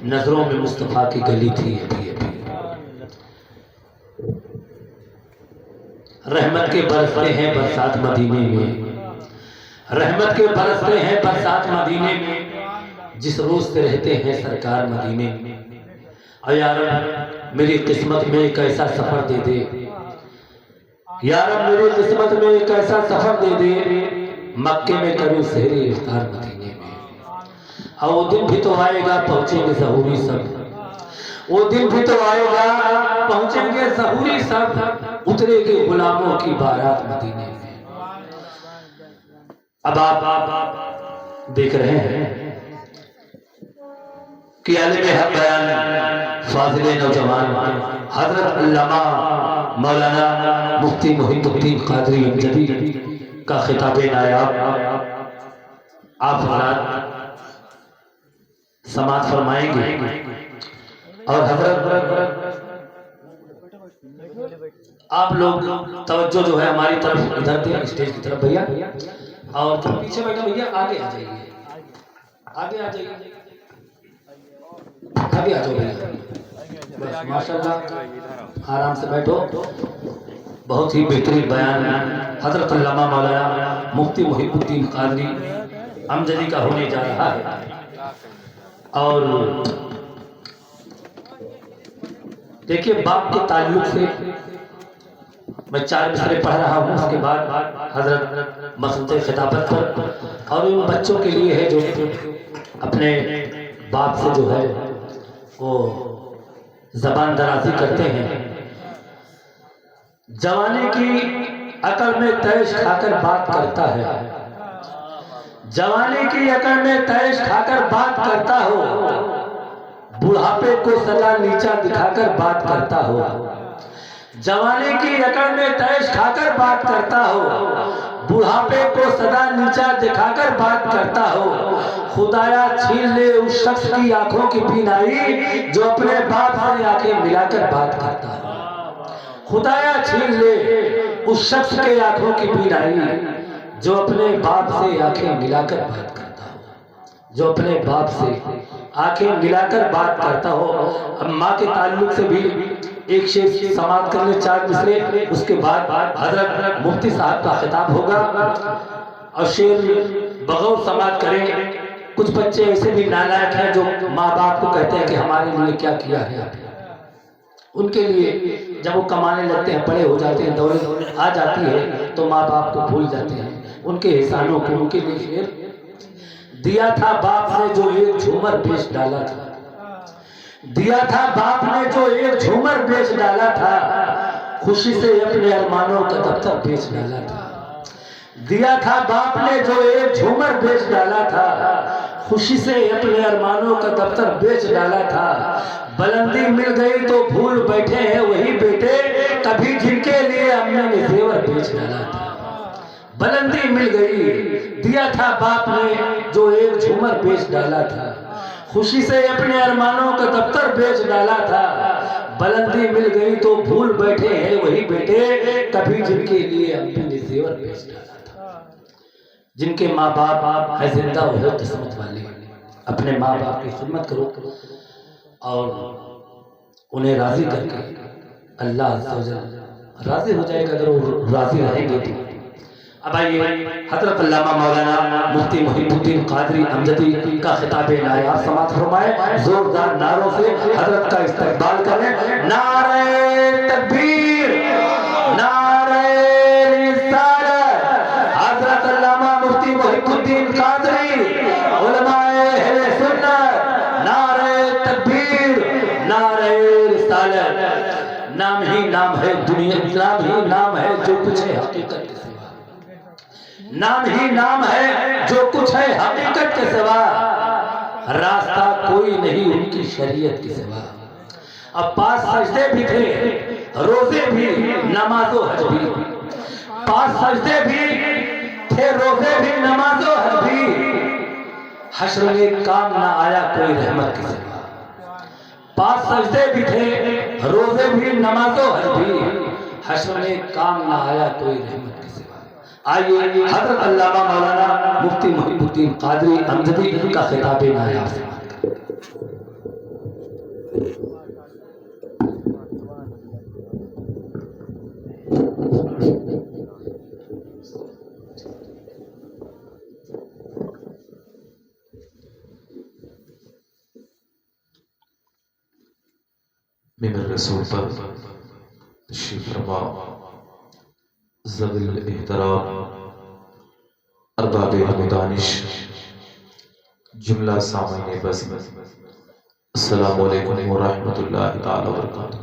A: نظروں میں مصطفیٰ کی گلی تھی ابھی ابھی رحمت کے برستے ہیں برسات مدینے میں رحمت کے برستے ہیں برسات مدینے میں جس روز سے رہتے ہیں سرکار مدینے میں اے یا رب میری قسمت میں ایک ایسا سفر دے دے یا رب میری قسمت میں ایک ایسا سفر دے دے مکے میں کروں سحری افطار مدینے میں اور وہ دن بھی تو آئے گا پہنچیں گے ظہوری سب وہ دن بھی تو آئے گا پہنچیں گے ظہوری سب اترے گے غلاموں کی بارات مدینے میں اب آپ دیکھ رہے ہیں کہ عالم حق بیان فاضل نوجوان حضرت علامہ مولانا مفتی محی الدین قادری امجدی کا خطاب نایاب آپ حضرات سماعت فرمائیں گے اور حضرت آپ لوگ توجہ جو ہے ہماری طرف ادھر دیں اسٹیج کی طرف بھیا اور پیچھے بیٹھا بھیا آگے آ جائیے آگے آ جائیے آگے آ جاؤ بھیا بس ماشاءاللہ آرام سے بیٹھو بہت ہی بہترین بیان حضرت علامہ مولانا مفتی محی الدین قادری امجدی کا ہونے جا رہا ہے اور دیکھیے باپ کے تعلق سے میں 4 مصرے پڑھ رہا ہوں اس کے بعد حضرت مسلط خطابت پر اور ان بچوں کے لیے ہے جو اپنے باپ سے جو ہے وہ زبان درازی کرتے ہیں جوانے کی عقل میں تیش کھا کر بات کرتا ہے جوانے کی عقل میں تیش کھا کر بات کرتا ہو بڑھاپے کو سدا نیچا دکھا کر بات کرتا ہو جوانے کی عقل میں تیش کھا کر بات کرتا ہو بڑھاپے کو سدا نیچا دکھا کر بات کرتا ہو خدایا چھین لے اس شخص کی آنکھوں کی بینائی جو اپنے باپ سے آنکھیں ملا کر بات کرتا ہو خدایا چھین لے اس شخص کے آنکھوں کی بینائی جو اپنے باپ سے آنکھیں ملا کر بات کرتا ہو جو اپنے باپ سے آنکھیں ملا کر بات کرتا ہو اب ماں کے تعلق سے بھی ایک شعر سماعت کر لیں 4 مصرے اس کے بعد حضرت مفتی صاحب کا خطاب ہوگا اور شعر بغور سماعت کریں کچھ بچے ایسے بھی نالائق ہیں جو ماں باپ کو کہتے ہیں کہ ہمارے لیے کیا کیا ہے ان کے لیے جب وہ کمانے لگتے ہیں، بڑے ہو جاتے ہیں، دولت آ جاتی ہے تو ماں باپ کو بھول جاتے ہیں، ان کے احسانوں کو. ان کے لیے شعر دیا تھا باپ نے جو ایک جھومر بیچ ڈالا تھا، دیا تھا باپ نے جو ایک جھومر بیچ ڈالا تھا، خوشی سے اپنے ارمانوں کا دفتر بیچ ڈالا تھا. دیا تھا باپ نے جو ایک جھومر بیچ ڈالا تھا، خوشی سے اپنے ارمانوں کا دفتر بیچ ڈالا تھا. بلندی مل گئی تو بھول بیٹھے ہیں وہی بیٹے کبھی جن کے لیے ہم نے زیور بیچ ڈالا تھا. بلندی مل گئی، دیا تھا باپ نے جو ایک جھومر بیچ ڈالا تھا، خوشی سے اپنے ارمانوں کا دفتر بیچ ڈالا تھا. بلندی مل گئی تو بھول بیٹھے ہیں وہی بیٹے کبھی جن کے لیے ہم نے زیور بیچ ڈالا تھا. جن کے ماں باپ ہے زندہ ہو قسمت والے، اپنے ماں باپ کی خدمت کرو اور انہیں راضی کر کے اللہ عز و جل راضی ہو جائے گا. اگر وہ راضی رہیں گے تو اب آئیے حضرت علامہ مولانا مفتی محب الدین قادری امجدی کا خطاب نایاب سماعت فرمائے. زوردار نعروں سے حضرت کا استقبال کریں. نعرہ تکبیر، نعرہ رسالت. حضرت علامہ مفتی محب الدین قادری علماء اہل سنت، نعرہ تکبیر، نعرہ رسالت. نام ہی نام ہے دنیا، نام ہی نام ہے جو کچھ ہے حقیقت کے سوا، نام ہی نام ہے جو کچھ ہے حقیقت کے سوا. راستہ کوئی نہیں ان کی شریعت کے سوا. اب 5 سجدے بھی تھے، روزے بھی، نماز و حج بھی. 5 سجدے بھی تھے، روزے بھی، نماز و حج بھی. حشر میں کام نہ آیا کوئی رحمت کے سوا. 5 سجدے بھی تھے، روزے بھی، نماز و حج بھی. حشر میں کام نہ آیا کوئی رحمت کے سوا. آئیے حضرت علامہ مولانا مفتی محب الدین قادری امجدی کا خطاب نایاب سماعت کریں.
F: من الرسول پر تشریف فرما ذوی الاحترام ارباب علم دانش جملہ سامعین بس، السلام علیکم ورحمۃ اللہ تعالی وبرکاتہ.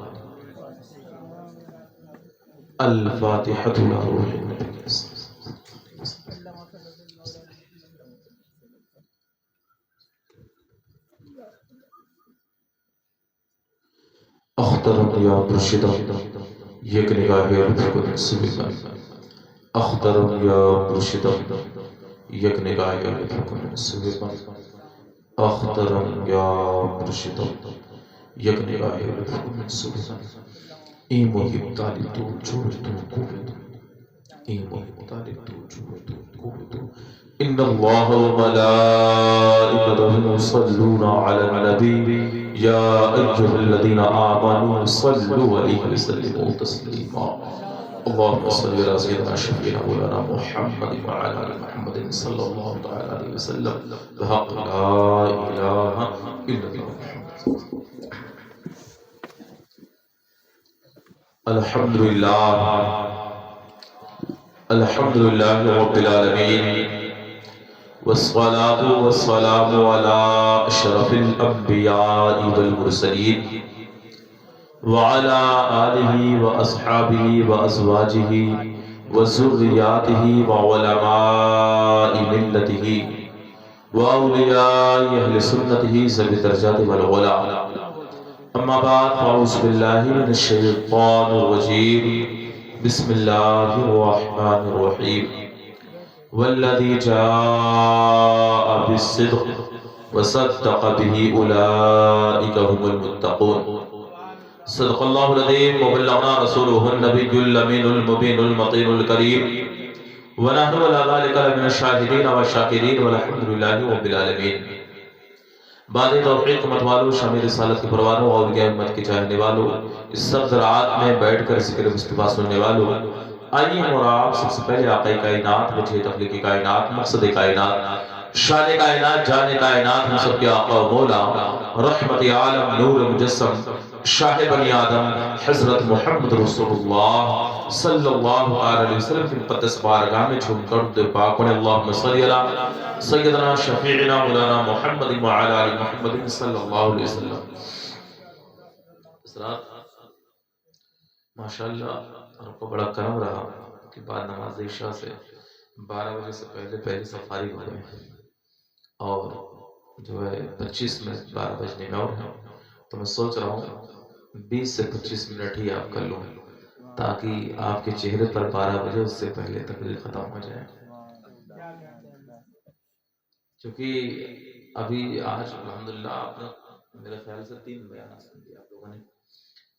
F: الفاتحۃ لروح النبی. اخترم یا مرشدم یک نگاہ لطف کن سبیل. اخترم یا مرشدم یک نگاہ لطف کن سبیل. اخترم یا مرشدم یک نگاہ لطف کن سبیل. این محب طالب تو جوڑ تو قوت، این محب طالب تو جوڑ تو قوت. ان اللہ وملائکتہ یصلون علی النبی یا ایھا الذین آمنوا صلوا علیہ وسلموا تسلیما. اللهم صل على سيدنا شفيعنا مولانا محمد وعلى ال محمد صلى الله تعالى عليه وسلم بحق لا اله الا الله محمد. الحمد لله رب العالمين والصلاة والسلام على أشرف الأنبياء والمرسلين وعلى آله وأصحابه وأزواجه وذرياته وعلماء ملته وأولياء أهل سنته ذوي الدرجات والعلا. أما بعد فأعوذ بالله من الشيطان الرجيم. بسم الله الرحمن الرحيم. والذي جاء بالصدق وصدق به أولئك هم المتقون. صدق الله العظيم وبلغنا رسوله النبي الأمين المبين المطين الكريم ونحن على ذلك لمن الشاهدين والشاكرين والحمد لله رب العالمين. بعد توفیق مت والو، شامل رسالت کے پروانوں اور اولیاء امت کے چاہنے والوں، اس سبز رات میں بیٹھ کر ذکر مصطفیٰ سننے والوں، آئیے ہم اور آپ سب سے پہلے آقا کائنات، وجہ تخلیق کائنات، مقصد کائنات، شان کائنات، جان کائنات، ہم سب کے آقا و مولا، رحمت عالم، نور مجسم، شاہ بنی آدم حضرت محمد رسول اللہ صلی اللہ علیہ وسلم کی مقدس بارگاہ میں جھوم کر درود پاک پڑھیں اللہم صلی علی سیدنا شفیعنا مولانا محمد وعلی آل محمد صلی اللہ علیہ وسلم. حضرات ماشاءاللہ آپ کو بڑا کرم رہا کہ بعد نماز عشاء سے 12 بجے سے پہلے سب فارغ ہو گئے اور جو ہے 25 منٹ 12 بجنے میں اور ہیں. تو میں سوچ رہا ہوں 20 سے 25 منٹ ہی آپ کر لوں تاکہ آپ کے چہرے پر 12 بجے اس سے پہلے تقریر ختم ہو جائے. کیونکہ ابھی آج الحمدللہ آپ نے میرے خیال سے 3 بیانات سن لیے آپ لوگوں نے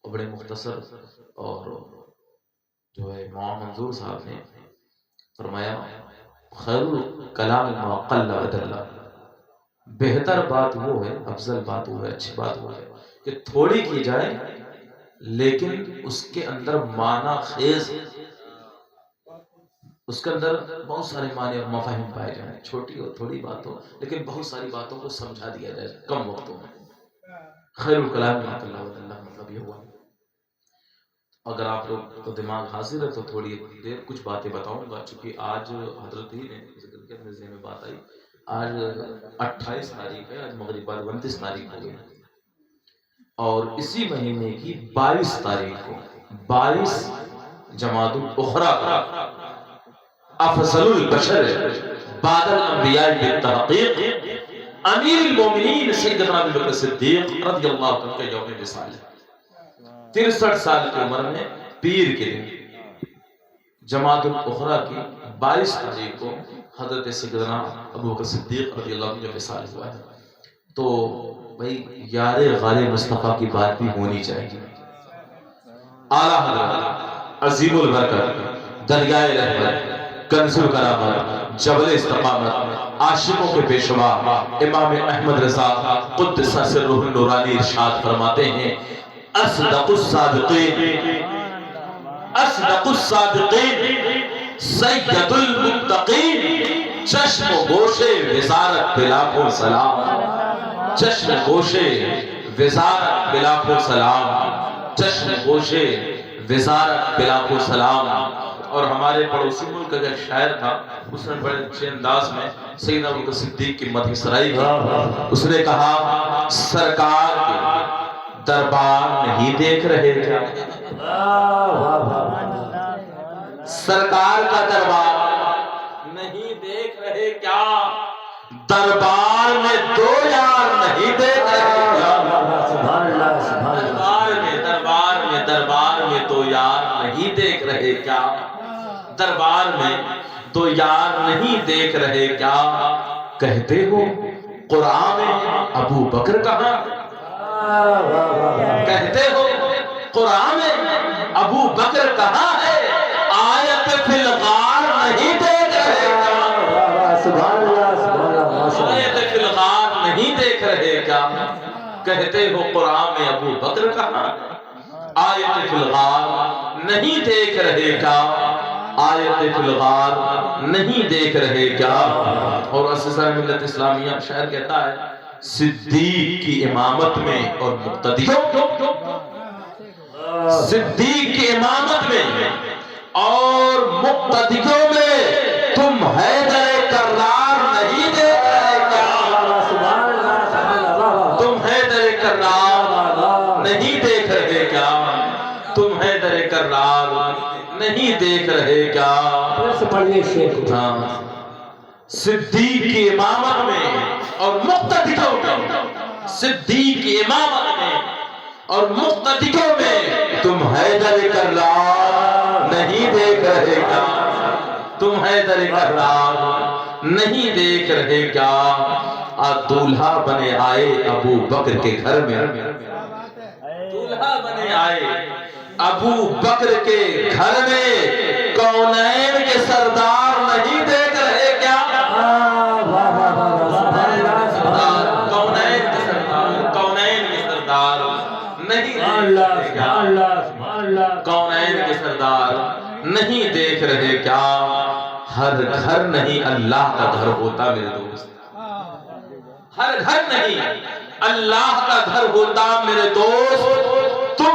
F: اور بڑے مختصر. اور جو ہے مولانا منظور صاحب نے فرمایا خیر الکلام ما قل ودل، بہتر بات وہ ہے، افضل بات وہ ہے، اچھی بات وہ ہے کہ تھوڑی کی جائے لیکن اس کے اندر معنی خیز، اس کے اندر بہت سارے معنی اور مفاہیم پائے جائیں. چھوٹی ہو تھوڑی بات ہو لیکن بہت ساری باتوں کو سمجھا دیا جائے کم وقتوں میں. خیر الکلام ما قل ودل مطلب یہ ہوا. اگر آپ لوگ کو دماغ حاضر ہے تو تھوڑی دیر کچھ باتیں بتاؤں گا، چونکہ آج حضرت ہی نے ذکر کیا، میرے ذہن میں بات آئی. آج 28 تاریخ ہے، آج مغرب بعد 29 تاریخ ہو گئی اور اسی مہینے کی 22 تاریخ کو 22 جمادی الاخری کا افضل البشر بعد الانبیاء بالتحقیق امیر المومنین سیدنا ابو بکر صدیق رضی اللہ عنہ کا یوم وصال ہے. 63 سال کی عمر میں پیر کے دن جمادی الاخری کی 22 تاریخ کو حضرت سیدنا ابو بکر صدیق رضی اللہ عنہ کا وصال ہوا ہے. تو بھائی یار غالب مصطفیٰ کی بات بھی ہونی چاہیے. اعلیٰ حضرت عظیم البرکت دریائے رحمت کنز الکرامت جبل استقامت عاشقوں کے پیشوا امام احمد رضا قدس سرہ النورانی ارشاد فرماتے ہیں اصدق الصادقین اصدق الصادقین سید المتقین چشم و گوش وزارت بلاکھوں سلام، چشم گوش وزارت بلاکھوں سلام، چشم گوش وزارت بلاکھوں سلام. اور ہمارے پڑوسی ملک کا ایک شاعر تھا، اس نے بڑے اچھے انداز میں سیدنا ابو بکر صدیق کی مدح سرائی کی. اس نے کہا سرکار کے دربار نہیں دیکھ رہے کیا، سرکار کا دربار نہیں دیکھ رہے کیا، دربار میں دو یار نہیں دیکھ رہے کیا، دربار میں دو یار نہیں دیکھ رہے کیا، دربار میں دو یار نہیں دیکھ رہے کیا. کہتے ہو قرآن میں ابو بکر کہاں، کہتے ہو قرآن میں ابو بکر کہاں ہے، آیت فی الغار نہیں دیکھ رہے کیا، آیت فی الغار نہیں دیکھ رہے کیا. کہتے ہو قرآن میں ابو بکر کہاں، آیت فی الغار نہیں دیکھ رہے کیا، آیت فی الغار نہیں دیکھ رہے کیا. اور اسسہ ملت اسلامیہ شاعر کہتا ہے صدیق کی امامت میں اور مقتدیوں، صدیق کی امامت میں اور مقتدیوں میں تم حیدر کرار نہیں دیکھ رہے کیا، تم حیدر کرار نہیں دیکھ رہے کیا، تم حیدر کرار نہیں دیکھ رہے کیا. صدیق کی امامت میں اور مقتدیوں میں، صدیق کی امامت میں اور مقتدیوں میں تم حیدر کرار نہیں دیکھ رہے کیا، تم حیدر کرار نہیں دیکھ رہے کیا. آج دولہا بنے آئے ابو بکر کے گھر میں، دولہا بنے آئے ابو بکر کے گھر میں، کونین کے سردار نہیں دیکھ رہے کیا، کونین کے سردار، کونین کے سردار نہیں دیکھ رہے کیا، کونین کے سردار نہیں دیکھ رہے کیا. ہر گھر نہیں اللہ کا گھر ہوتا میرے دوست، ہر گھر نہیں اللہ کا گھر ہوتا میرے دوست.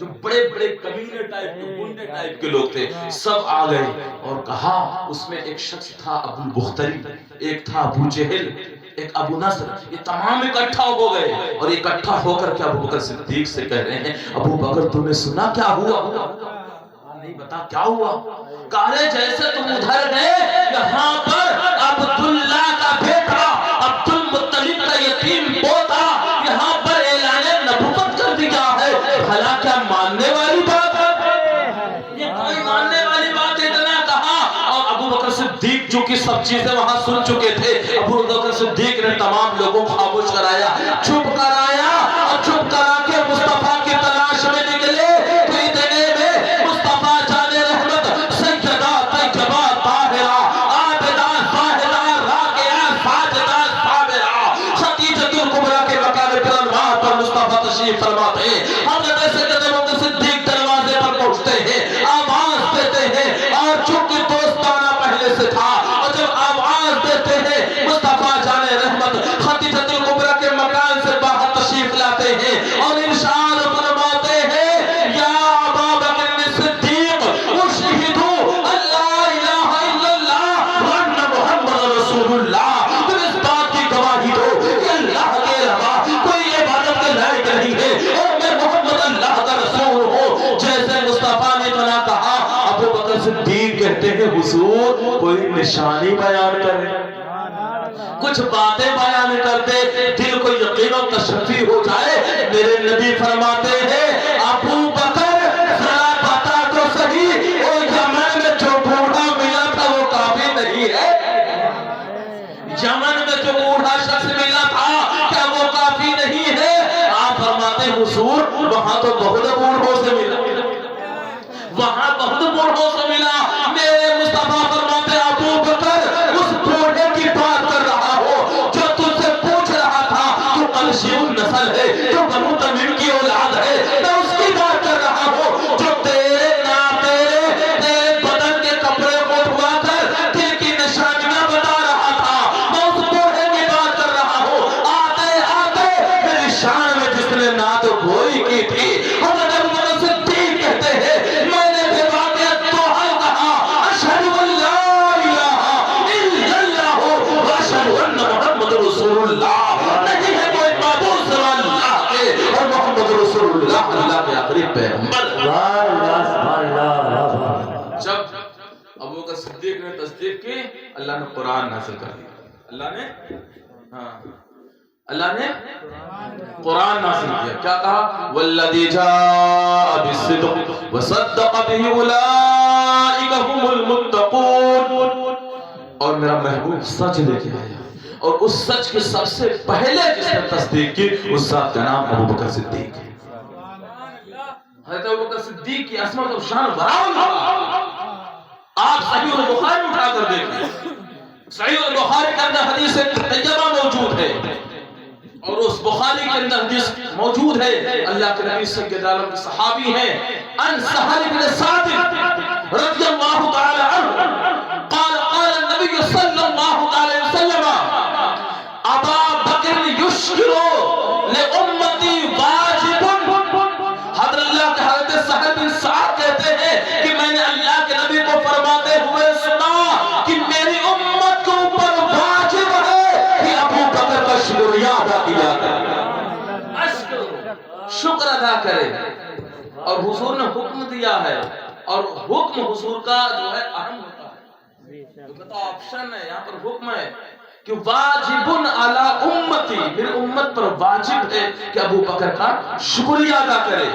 F: جو بڑے بڑے کمینے ٹائپ کے گنڈے ٹائپ کے لوگ تھے سب آ گئے اور کہا اس میں ایک شخص تھا ابو البختری، ایک تھا ابو جہل، ایک ابو نصر، یہ تمام اکٹھا ہو گئے اور اکٹھا ہو کر کے ابو بکر صدیق سے کہہ رہے ہیں ابو بکر تم نے سنا کیا ہوا؟ نہیں بتا کیا ہوا؟ کہا جیسے تم ادھر گئے یہاں پر عبداللہ کا بیٹا عبد المطلب کا یتیم پوتا یہاں پر اعلان نبوت کر دیا ہے، بھلا کیا ماننے والی بات ہے؟ یہ کوئی ماننے والی بات اتنا کہا اور ابو بکر صدیق جو کہ سب چیزیں وہاں سن چکے تھے، ابو بکر صدیق نے تمام لوگوں کو خاموش کرایا، چپ کرایا اور چپ کرا کے مصطفیٰ کی تلاش میں نکلے۔ فرماتے ہیں حضرت سیدنا ابو بکر صدیق دروازے پر پہنچتے ہیں، آواز دیتے ہیں اور چونکہ دوستانہ پہلے سے تھا اور جب آواز دیتے ہیں مصطفیٰ جان رحمت خدیجہ کبریٰ کے مکان سے باہر تشریف لاتے ہیں اور ارشاد فرماتے ہیں یا ابا بکر صدیق اشہدوا اللہ الہ الا اللہ وان محمد رسول اللہ، تم اس بات کی گواہی دو کہ اللہ کے علاوہ کوئی عبادت کے لائق نہیں ہے اور میں محمد اللہ کا رسول ہوں۔ جیسے مصطفیٰ نے اتنا کہا ابو بکر صدیق کہتے ہیں حضور کوئی نشانی بیان کرے، کچھ باتیں بیان کر دے، دل کو یقین و تشفی ہو جائے۔ میرے نبی فرماتے ہیں ابو بکر ذرا بتا تو صحیح وہ یمن میں جو بوڑھا ملا تھا وہ کافی نہیں ہے؟ یمن میں جو بوڑھا شخص ملا تھا کیا وہ کافی نہیں ہے؟ آپ فرماتے حضور وہاں تو بہت بوڑھوں سے ملا، وہاں بہت بوڑھوں سے ملا۔ میرے مصطفیٰ فرماتے ابو بکر اس بوڑھے کی بات کر رہا ہو جو تجھ سے پوچھ رہا تھا تو قریشی النسل ہے، جو بنو تمیم کی اولاد ہے، میں اس کی بات کر رہا ہوں جو تیرے بدن کے کپڑے کو دھوا کر دل کی نشانیاں بتا رہا تھا، میں اس بوڑھے کی بات کر رہا ہوں۔ آتے آتے میری شان میں جس نے نعت گوئی کی تھی حضرت ابو بکر صدیق کہتے ہیں میں نے بھی واقعہ تو حل کہا اشہد ان لا الہ الا اللہ و اشہد ان محمد رسول اللہ، نہیں ہے کوئی معبود سوا اللہ کے اور محمد رسول اللہ اللہ کے آخری پیغمبر۔ جب ابو بکر صدیق نے تصدیق کی اللہ نے قرآن نازل کر دیا، اللہ نے قرآن نازل کیا، کیا کہا والذی جاء بالصدق وصدق به اولئک هم المتقون، اور میرا محبوب سچ لے کے آیا اور اس سچ کے سب سے پہلے جس نے تصدیق کی اس ذات کا نام ابو بکر صدیق ہے۔ حضرت ابو بکر صدیق کی عظمت اور شان برآمد آپ صحیح البخاری اٹھا کر دیکھیں، صحیح البخاری کے اندر حدیث طیبہ موجود ہے اور اس بخاری کے اندر حدیث موجود ہے، اللہ کے نبی سید عالم کے صحابی ہیں ان سہل بن سعد رضی اللہ تعالی عنہ قال قال النبی صلی اللہ علیہ وسلم ابا بکر یشکر لامتی واجب، حضرت اللہ کے حضرت سہل بن سعد کہتے ہیں کہ میں نے اللہ کے نبی کو فرماتے ہوئے سنا کہ میری امت کے اوپر واجب ہے کہ ابو بکر کا شکریہ ادا کیا کرے، شکر ادا کرے، اور حضور نے حکم دیا ہے اور حکم حضور کا جو ہے اہم ہوتا ہے، تو آپشن ہے یہاں پر حکم ہے کہ واجبن علی امتی، میری امت پر واجب ہے کہ ابو بکر کا شکریہ ادا کرے۔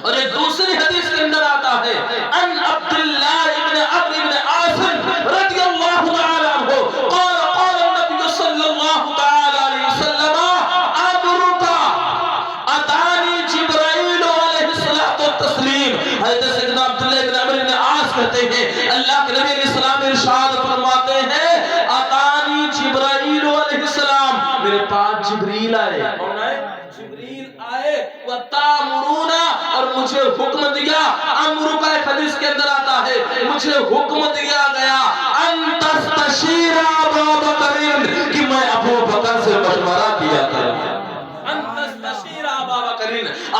F: اور ایک دوسری حدیث کے اندر آتا ہے ان عبداللہ ابن عمرو ابن عاصم رضی اللہ تعالی عنہ قال قال النبی صلی اللہ تعالی علیہ وسلم امرتا اتانی جبرائیل علیہ الصلوۃ والتسلیم، حضرت سیدنا عبداللہ ابن عمرو ابن عاص کہتے ہیں اللہ کے نبی علیہ السلام ارشاد فرماتے ہیں اتانی جبرائیل علیہ السلام، میرے پاس جبریل آئے، کون آئے؟ جبریل آئے وَتَامُرُونَ، اور مجھے حکم دیا، امر کا ایک حدیث کے اندر آتا ہے مجھے حکم دیا گیا ان تستشیر ابا بکر کہ میں ابو بکر سے مشورہ کیا کروں، ان تستشیر ابا بکر،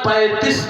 F: 35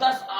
F: 10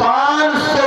F: 500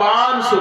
F: 500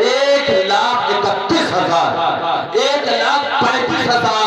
F: 1,31,000, 1,35,000,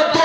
F: 1-2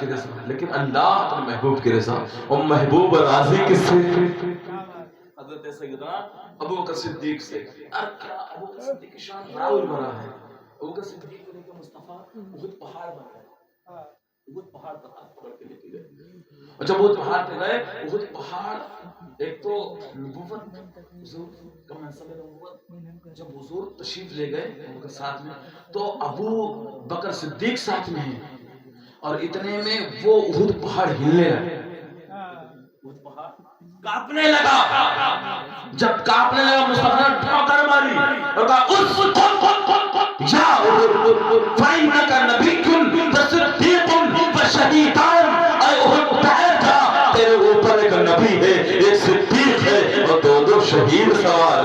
F: کی رضا، لیکن اللہ اپنے محبوب کی رضا، اور محبوب راضی کس سے؟ حضرت سیدنا ابو بکر صدیق سے۔ کیا ابو بکر صدیق کی شان براور بڑا ہے؟ ابو بکر صدیق کو لے کے مصطفیٰ احد پہاڑ پر گئے، احد پہاڑ پر ہاتھ پکڑ کے لے کے گئے، اور جب احد پہاڑ پہ گئے، احد پہاڑ ایک تو نبوت، حضور کا منصب نبوت، جب حضور تشریف لے گئے ابو بکر ساتھ میں، تو ابو بکر صدیق ساتھ میں ہیں، اور اتنے میں وہ احد پہاڑ ہلنے لگے، احد پہاڑ کانپنے لگا۔ جب کانپنے لگا مصطفیٰ نے ٹھوکر ماری اور کہا اسکت یا احد فإنک نبی وصدیق وشہیدان، اے احد ٹھہر جا، تیرے اوپر ایک نبی ہے، ایک صدیق ہے، اور دو شہید سوار۔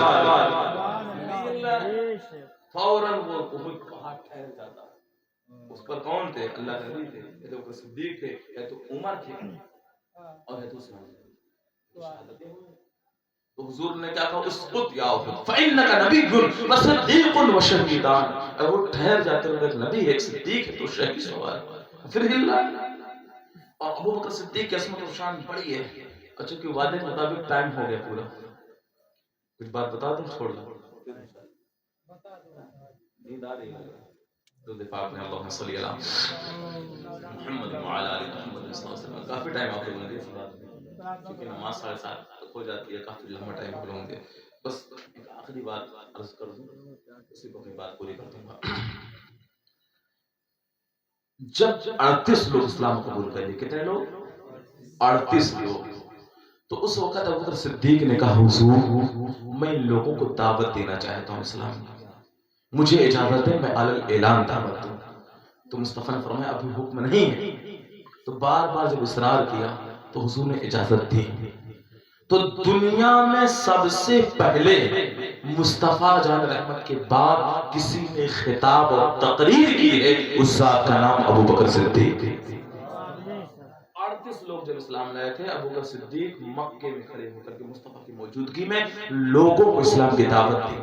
F: فوراً وہ احد پہاڑ ٹھہر جاتا۔ اس پر کون تھے؟ اللہ کے نبی تھے، یا تو صدیق تھے، یا تو عمر تھے، اور ہے تو عثمان۔ تو حضور نے کیا کہا؟ اسقط یا احد فإنک نبی وصدیق وشہیدان، اے وہ ٹھہر جاتے ہیں، ایک نبی ہے، ایک صدیق ہے، تو شہید سوار۔ پھر ہلا، اور ابو بکر صدیق کی عظمت و شان بڑی ہے، اور چونکہ وعدے کے مطابق ٹائم ہو گیا پورا، کچھ بات بتا دوں چھوڑ دوں؟ نیند آ رہی ہے تو دفاع میں اللہم صلی علی محمد وعلی آل محمد صلی اللہ علیہ وسلم۔ کافی ٹائم آپ لوگوں نے دیا اس بات میں، کیونکہ نماز 7:30 تک ہو جاتی ہے، کافی لمبا ٹائم آپ لوگوں نے۔ بس ایک آخری بات عرض کر دوں، اسی کو اپنی بات پوری کر دوں گا۔ جب 38 لوگ اسلام قبول کر لیے، کتنے لوگ؟ 38 لوگ۔ تو اس وقت ابو بکر صدیق نے کہا حضور میں ان لوگوں کو دعوت دینا چاہتا ہوں اسلام کی، مجھے اجازت ہے میں علی اعلان دعوت دوں۔ تو مصطفیٰ نے فرمایا ابھی حکم نہیں ہے۔ تو بار بار جب اصرار کیا تو حضور نے اجازت دی۔ تو دنیا میں سب سے پہلے مصطفیٰ جان رحمت کے بعد کسی نے خطاب اور تقریر کی ہے، اس ذات کا نام ابو بکر صدیق ہے۔ 38 لوگ جب اسلام لائے تھے، ابو بکر صدیق مکے میں کھڑے ہو کر کے مصطفیٰ کی موجودگی میں لوگوں کو اسلام کی دعوت دی۔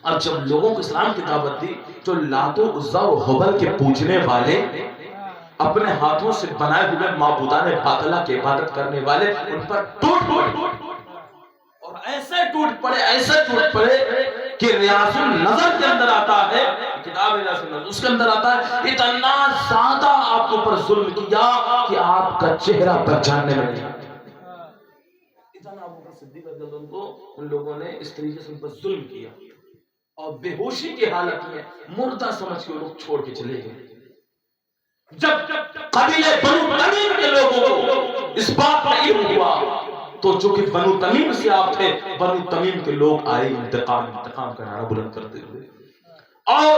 F: اب جب لوگوں کو اسلام کی دعوت دی، جو لات و عزا و حبل کے پوجنے والے، اپنے ہاتھوں سے بنائے ہوئے معبودان باطلہ کی عبادت کرنے والے، ان پر ٹوٹ اور ایسے ٹوٹ پڑے کہ ریاض النظر کے اندر آتا ہے، کتاب ریاض النظر اس کے اندر آتا ہے، اتنا زیادہ آپ کے اوپر ظلم کیا کہ آپ کا چہرہ پہچاننے میں نہیں۔ اتنا ابو بکر صدیق رضی اللہ عنہ کو ان لوگوں نے اس طریقے سے ان پر ظلم کیا، اور بے ہوشی کی حالت میں مردہ سمجھ کے لوگ چھوڑ کے چلے گئے۔ جب قبیلے بنو تمیم کے لوگوں کو اس بات کا علم ہوا، تو جو کہ بنو تمیم سے آپ تھے، بنو تمیم کے لوگ آئے انتقام کا نعرہ بلند کرتے ہوئے، اور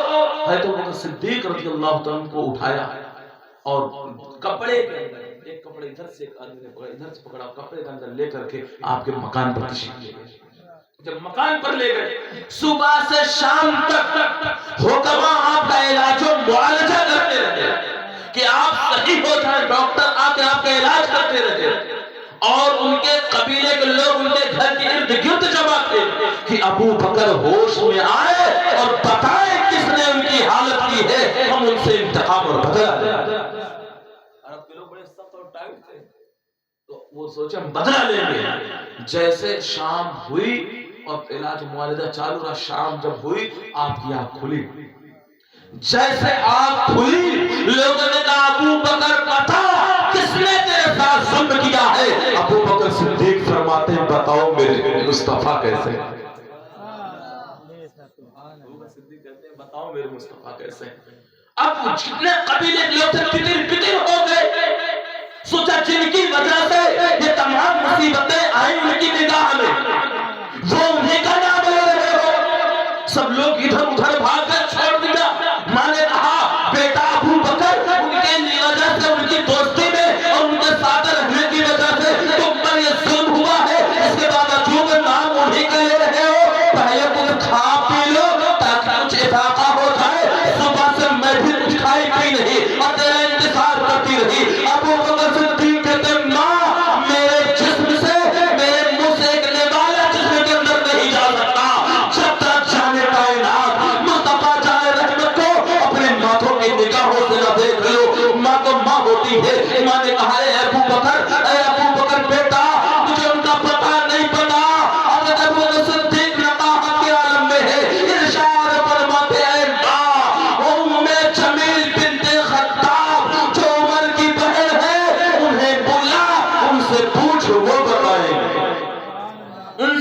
F: حضرت ابو بکر صدیق رضی اللہ عنہ کو اٹھایا اور کپڑے کے اندر، ایک کپڑے ادھر سے ایک آدمی نے پکڑا، ادھر سے پکڑا، کپڑے کے اندر لے کر کے آپ کے مکان پر تشریف لے گئے۔ جب مکان پر لے گئے، صبح سے شام تک حکما آپ کا علاج و معالجہ کرتے رہے کہ آپ صحیح ہو جائیں، ڈاکٹر آ کے آپ کا علاج کرتے رہے، اور ان کے قبیلے کے لوگ ان کے گھر کے ارد گرد جمع تھے کہ ابو بکر ہوش میں آئے اور بتائیں کس نے ان کی حالت کی ہے، ہم ان سے انتقام اور بدلہ لیں۔ عرب کے لوگ بڑے سخت اور ٹائٹ تھے، تو وہ سوچے ہم بدلہ لیں گے۔ جیسے شام ہوئی اور علاج معالجہ چالو رہا، شام جب ہوئی آپ کی آنکھ کھلی، جیسے آنکھ کھلی لوگوں نے کہا ابو بکر بتا کس نے تیرے ساتھ ظلم کیا ہے؟ ابو بکر صدیق فرماتے ہیں بتاؤ میرے مصطفیٰ کیسے؟ ابو بکر صدیق کہتے ہیں بتاؤ میرے مصطفیٰ کیسے؟ اب جتنے قبیلے کے لوگ تھے تتر ہو گئے، سوچا جن کی وجہ سے یہ تمام مصیبتیں آئیں ان کی نگاہ میں، وہ انہیں کا نام لے رہے ہو۔ سب لوگ ادھر ادھر بھاگ کر چھوڑ دیا۔ ماں نے کہا بیٹا ابو بکر ان کے وجہ سے، ان کی دوستی میں اور ان کے ساتھ رہنے کی وجہ سے تم پر یہ ظلم ہوا ہے، اس کے باوجود نام انہیں کا لے رہے ہو، پہلے کچھ کھا پی لو تاکہ کچھ اضافہ ہو جائے۔ صبح سے میں بھی کچھ کھائی پی نہیں اور تیرا انتظار کرتی رہی۔ ابو بکر صدیق کہتے ماں میرے جسم سے، میرے منہ سے ایک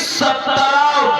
F: 17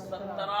F: 17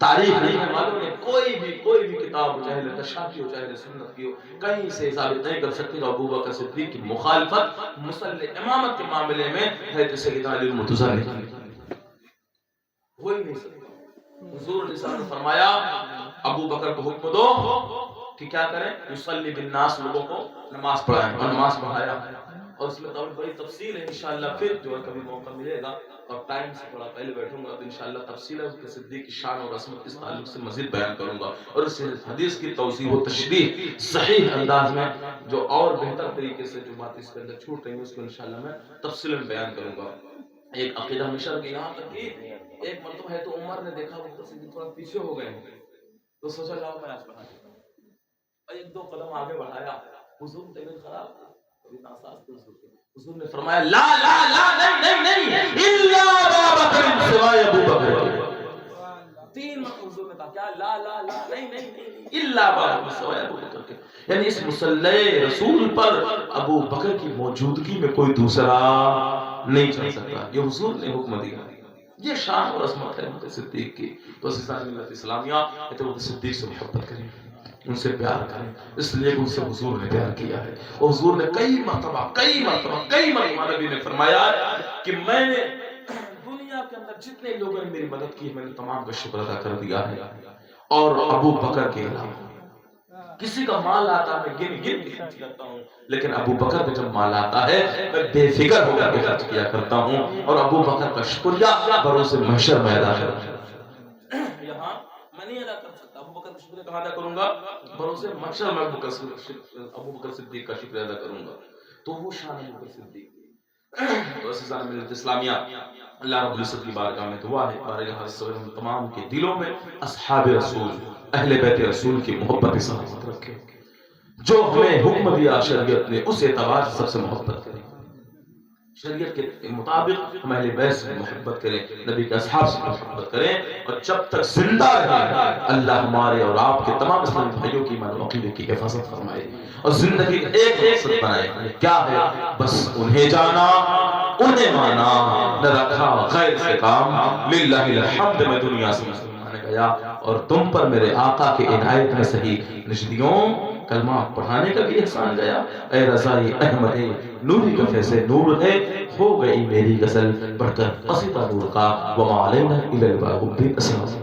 C: تاریخ لکھنے والوں نے کوئی بھی کتاب ہو، چاہے تشریح کی ہو چاہے سنت کی ہو، کہیں سے ثابت نہیں کر سکتی کہ ابو بکر صدیق کی مخالفت مسلح امامت کے معاملے میں حضرت سیدنا علی المرتضیٰ نے کی، ہو ہی نہیں سکتا۔ حضور نے صاحب نے فرمایا ابو بکر کو حکم دو کہ کیا کریں، یصلی بالناس، لوگوں کو نماز پڑھائیں، اور نماز پڑھایا، اور اس میں بڑی تفصیل ہے، انشاءاللہ پھر جو ہے کبھی موقع ملے گا اور ٹائم سے تھوڑا پہلے بیٹھوں گا تو انشاءاللہ تفصیل ہے اس کے صدیق کی شان اور عظمت اس تعلق سے مزید بیان کروں گا، اور اس حدیث کی توضیح و تشریح صحیح انداز میں جو اور بہتر طریقے سے جو بات اس کے اندر چھوٹ رہی ہے اس کو انشاءاللہ میں تفصیل بیان کروں گا۔ ایک عقیدہ ہمیشہ رکھے، یہاں تک کہ ایک مرتبہ ہے تو عمر نے دیکھا وہ صدیق تھوڑا پیچھے ہو گئے ہیں تو سوچا لاؤ میں آج بڑھا دیتا ہوں، اور ایک دو قدم آگے بڑھایا، حضور کی طبیعت خراب تھی، حضور نے فرمایا لا لا لا نہیں نہیں نہیں الا ابو بکر سوائے ابو بکر، تین مرتبہ حضور نے کہا کیا لا لا لا نہیں نہیں نہیں الا ابو بکر سوائے ابو بکر کے، یعنی اس مصلی رسول پر ابو بکر کی موجودگی میں کوئی دوسرا نہیں چل سکتا، یہ حضور نے حکم دیا، یہ شان اور عظمت ہے ابو صدیق کی۔ تو اسلام ملت اسلامیہ ابو صدیق سے محبت کریں، ان سے پیار کریں، اس لیے کہ ان سے حضور نے پیار کیا ہے، اور حضور نے کئی مرتبہ نبی نے فرمایا کہ میں نے دنیا کے اندر جتنے لوگوں نے میری مدد کی میں نے تمام کا شکر ادا کر دیا ہے، اور ابو بکر کے علاوہ کسی کا مال آتا ہے میں گن کے خرچ کرتا ہوں، لیکن ابو بکر کا جب مال آتا ہے میں بے فکر ہو کر کے خرچ کیا کرتا ہوں، اور ابو بکر کا شکریہ بروز محشر میں ادا کرتا ہوں۔ یہاں میں نہیں ادا کر سکتا، ابو بکر کا شکریہ کہاں ادا کروں گا؟ بروز محشر میں ابو بکر صدیق کا شکریہ ادا کروں گا، تو وہ شان ابو بکر صدیق۔ تو اسلام ملت اسلامیہ اللہ رب العزت کی بارگاہ میں دعا ہے بارگاہ رسول ہم تمام کے دلوں میں اصحاب رسول اہل بیت رسول کی محبت سلامت رکھے، جو ہمیں حکم دیا شریعت نے اس اعتبار سے سب سے محبت کریں، شریعت کے مطابق ہم اہل بیت سے محبت کریں، نبی کے اصحاب سے محبت کریں، اور جب تک زندہ رہیں اللہ ہمارے اور آپ کے تمام اسلامی بھائیوں کی ایمان و عقیدے کی حفاظت فرمائے، اور زندگی کا ایک مقصد بنائے، کیا ہے؟ بس انہیں جانا انہیں مانا، نہ رکھا غیر سے کام، للہ الحمد میں دنیا سے مسلمان گیا، اور تم پر میرے آقا کے عنایت میں صحیح نشدیوں کلمہ پڑھانے کا بھی احسان گیا، اے رضائی احمد نوری کا فیض نور ہے، ہو گئی میری غزل بڑھ کر قصیدہ نور کا، وما علینا الا البلاغ المبین۔ السلام علیکم۔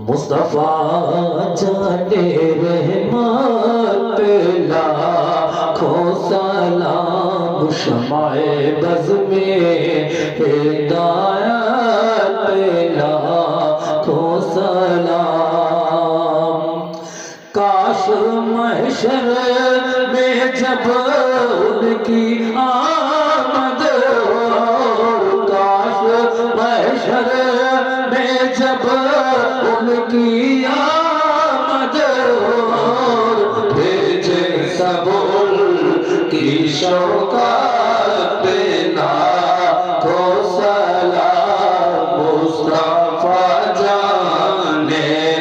A: مصطفیٰ جانے رحمت لاکھوں سلام، شمع بز میں ہدایت لاکھوں سلام، کاش محشر میں جب ان کی آمد ہو، کاش محشر میں جب ان کی آمد ہو، بھیجے سب ان کی شوکت پہ لاکھوں سلام، مصطفیٰ جان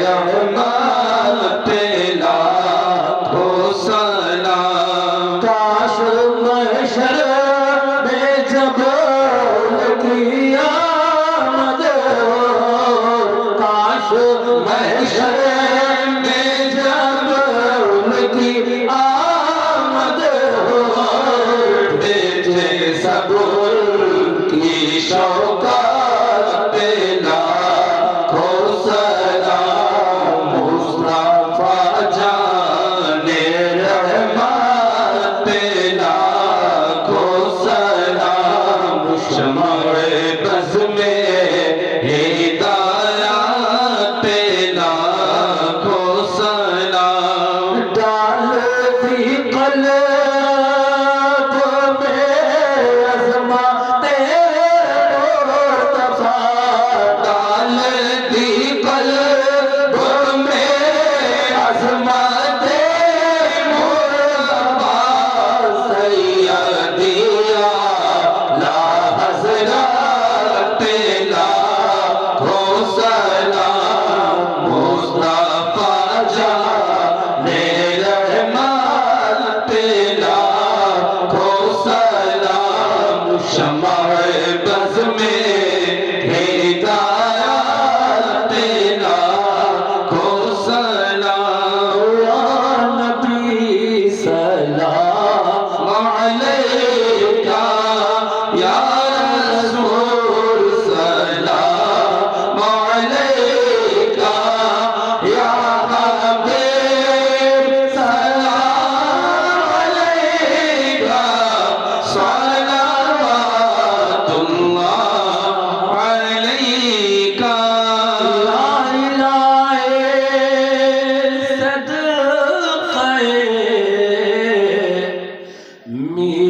A: رحمت پہ لاکھوں سلام، کاش محشر میں جب ان کی آمد ہو، کاش محشر میں جب ان کی آمد ہو، بھیجے سب ان کی شوکت پہ لاکھوں سلام، مصطفیٰ جان رحمت پہ لاکھوں سلام، شمع بز میں ہدایت پہ لاکھوں سلام، ڈال دی قلب میں عظمت مصطفیٰ، ڈال دی قلب میں عظمت مصطفیٰ، سیدیا لا حضرت پہ لاکھوں سلام، مصطفیٰ جان رحمت پہ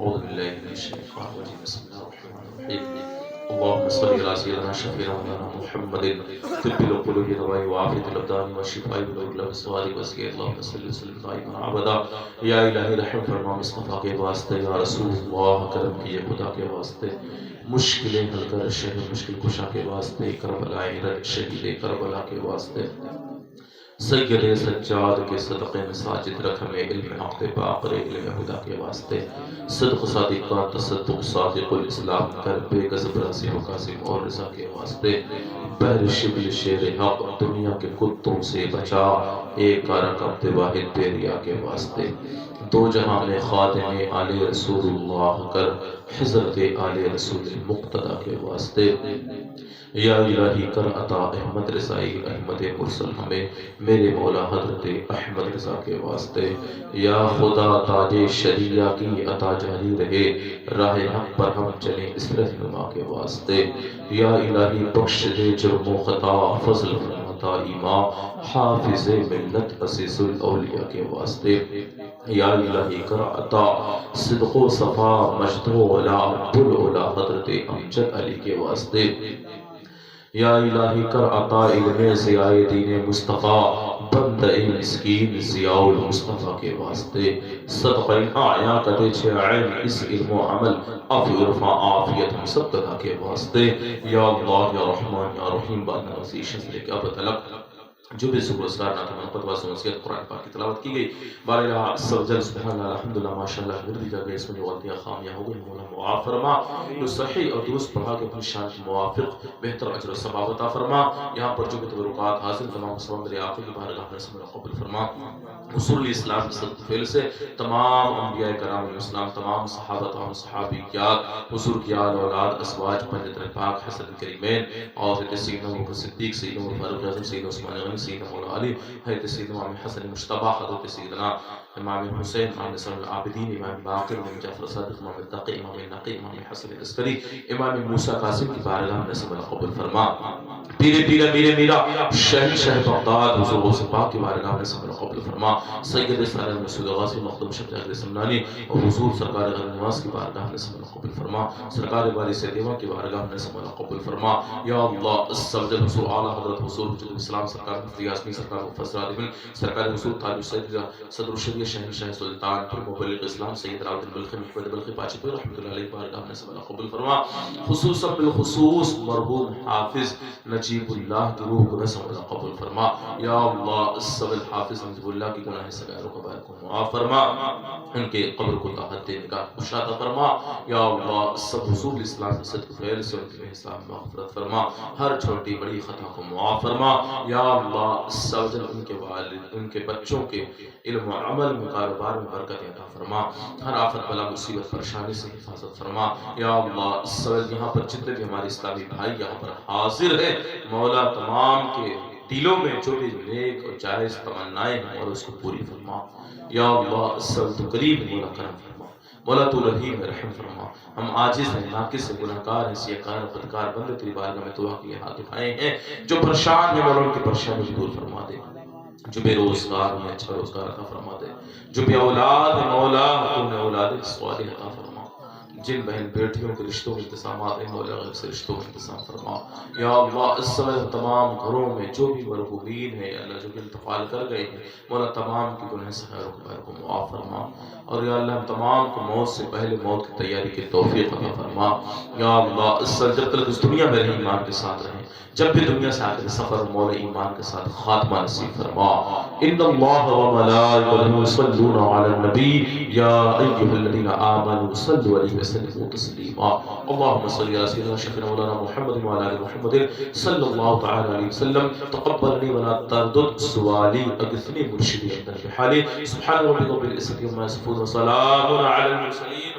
F: أعوذ بالله من الشيطان الرجيم بسم الله الرحمن الرحيم اللهم صل على سيدنا شفيعنا مولانا محمد طب القلوب دواء وعافية الأبدان وشفاء القلوب والأبصار وسقي اللهم صل وسلم دائما أبدا یا الہی رحم فرما مصطفیٰ کے واسطے، یا رسول اللہ کرم کیجیے خدا کے واسطے، مشکلیں حل کر شہر مشکل کشا کے واسطے، کربلا رد شہید کربلا کے واسطے، سید سجاد کے صدقے میں ساجد رکھ ہمیں علم حق باقر علم خدا کے واسطے، صدق صادقہ تصدق صادق الاسلام کر بے غضب راسم قاسم اور رضا کے واسطے، بحر شبل شیر حق دنیا کے کتوں سے بچا، ایک رقم واحد پیریا کے واسطے، دو جہاں میں خادم آل رسول اللہ کر حضرت آل رسول مقتدی کے واسطے، یا الہی کر عطا احمد رضائی احمد مرسل ہمیں میرے مولا حضرت احمد رضا کے واسطے، یا خدا تاج شریعہ کی عطا جاری رہے، راہ حق پر ہم چلیں اس رہنما کے واسطے، یا الہی بخش دے جرم و خطا فضل فرماتا ایمان حافظ ملت عزیز الاولیاء کے واسطے، یا الہی کر عطا صدق و صفا مجد و علا عبدالعلا حضرت امجد علی کے واسطے، یا الہی کر عطا علم ضیاء دین مصطفیٰ بندہ مسکین ضیاء المصطفیٰ کے واسطے، صدقہ آیا کتے چھے عین اس علم و عمل عفو عرفا عافیت ہم سب قدا کے واسطے، یا اللہ یا رحمان یا رحیم بعد نوزی شفر کے اب تلق جو بھی ذکر اسرار ناتم انقد واسط ونسیت قرآن پاک کی تلاوت کی گئی، بار الہ سبجل سبحان اللہ الحمدللہ ماشاءاللہ مردی جا گئے، اس میں جو غلطیاں خامیاں ہو گئی مولا معاف فرما، جو صحیح اور درست پڑھا کے اپنی شان کے موافق بہتر اجر و ثواب عطا فرما، یہاں پر جو بھی تبرکات حاصل تمام مسلمان میرے آقا کی بارگاہ میں سے میرا قبول فرما، اصول اسلام کے صدق فعل سے تمام انبیاء کرام علیہ السلام، تمام صحابہ تمام صحابیات، حضور کی آل اولاد ازواج پنجتر پاک حسن کریمین اور حضرت سیدنا ابوبکر صدیق، سیدنا عمر فاروق اعظم، سیدنا عثمان غنی، سیدنا مولا علی، حضرت سیدنا امام حسن مجتبی، حضرت سیدنا امام حسین، امام نصر العابدین، امام باقر، امام جعفر صادق، امام التقی، امام النقی، امام حسن عسکری، امام موسیٰ قاسم کی بارگاہ میں سے میرا قبول فرما، پیرے پیرے میرے میرا شہنشاہ بغداد حضور غوث پاک کی بارگاہ میں سے میرا قبول فرما، سید سالہ مسعود غازی مخدوم شفیع اکرم سمنانی اور حضور سرکار غیر نواز کی بارگاہ میں سے میرا قبول فرما، سرکار والی سیدیوہ کی بارگاہ میں سے میرا قبول فرما، یا اللہ السبجل حضور اعلیٰ حضرت حضور حجت الاسلام سرکار مفتی یاسمی، سرکار مفسر عادمین، سرکار حضور تاج سید صدر الشریعہ شہنشاہ سلطان پر مبلغ اسلام سید راود البلخی محمد بلخی پاچی پر رحمت اللہ علیہ بارگاہ میں سے میرا قبول فرما، خصوصا بالخصوص مرحوم حافظ نجیب اللہ کی روح کو نسم اللہ قبول فرما، یا اللہ السبل حافظ نجیب اللہ کی گناہ سغائر و کبائر کو معاف فرما، ان کے قبر کو طاقت نگاہ کشادہ فرما، یا اللہ سب حضور اسلام کے صدق فعل سے ان کے حساب مغفرت فرما، ہر چھوٹی بڑی خطا کو معاف فرما، یا اللہ سوجل ان کے والد ان کے بچوں کے علم و عمل میں کاروبار میں برکت عطا فرما، ہر آفت بلا مصیبت پریشانی سے حفاظت فرما، یا اللہ سوجل یہاں پر جتنے بھی ہمارے اسلامی بھائی یہاں پر حاضر ہیں مولا تمام کے دلوں میں جو بھی نیک اور جائز تمنائیں ہیں اور اس کو پوری فرما، یا اللہ سوجل تو قریب مولا کرم فرما، مولا تو رحیم رحم فرما، ہم عاجز ہیں ناقص ہیں گناہگار ہیں سیاکار بدکار بندے تیری بارگاہ میں دعا کے لیے ہاتھ اٹھائے ہیں، جو پریشان ہیں مولا ان کی پریشانی دور فرما دے، جو بے روزگار ہیں اچھا روزگار عطا فرما دے، جو بے اولاد ہیں مولا تو انہیں اولاد صالح عطا فرما، جن بہن بیٹیوں کے رشتوں میں انتظامات ہیں مولا غیر سے رشتوں میں انتظام فرما، یا اللہ اس سمے تمام گھروں میں جو بھی مرحومین ہیں اللہ جو بھی انتقال کر گئے ہیں مولا تمام کی گناہ سغائر و کبائر کو معاف فرما، اور یا اللہ ہم تمام کو موت سے پہلے موت کی تیاری کی توفیق عطا فرما، یا اللہ اس جب تک اس دنیا میں رہے ایمان کے ساتھ رہیں،
C: جب بھی دنیا سے آخر سفر مولا ایمان کے ساتھ خاتمہ نصیب فرما. ان اللہ و ملائکتہ یصلون علی النبی یا ایھا الذین آمنوا صلوا علیہ وسلموا تسلیما. اللهم صل علی سیدنا شفیع مولانا محمد وعلی آل محمد صلی اللہ تعالی علیہ وسلم. تقبلنی ولا تردد سوالی اغثنی مرشدی انت بحالی. سبحان ربک رب العزة عما یصفون وسلام علی المرسلین.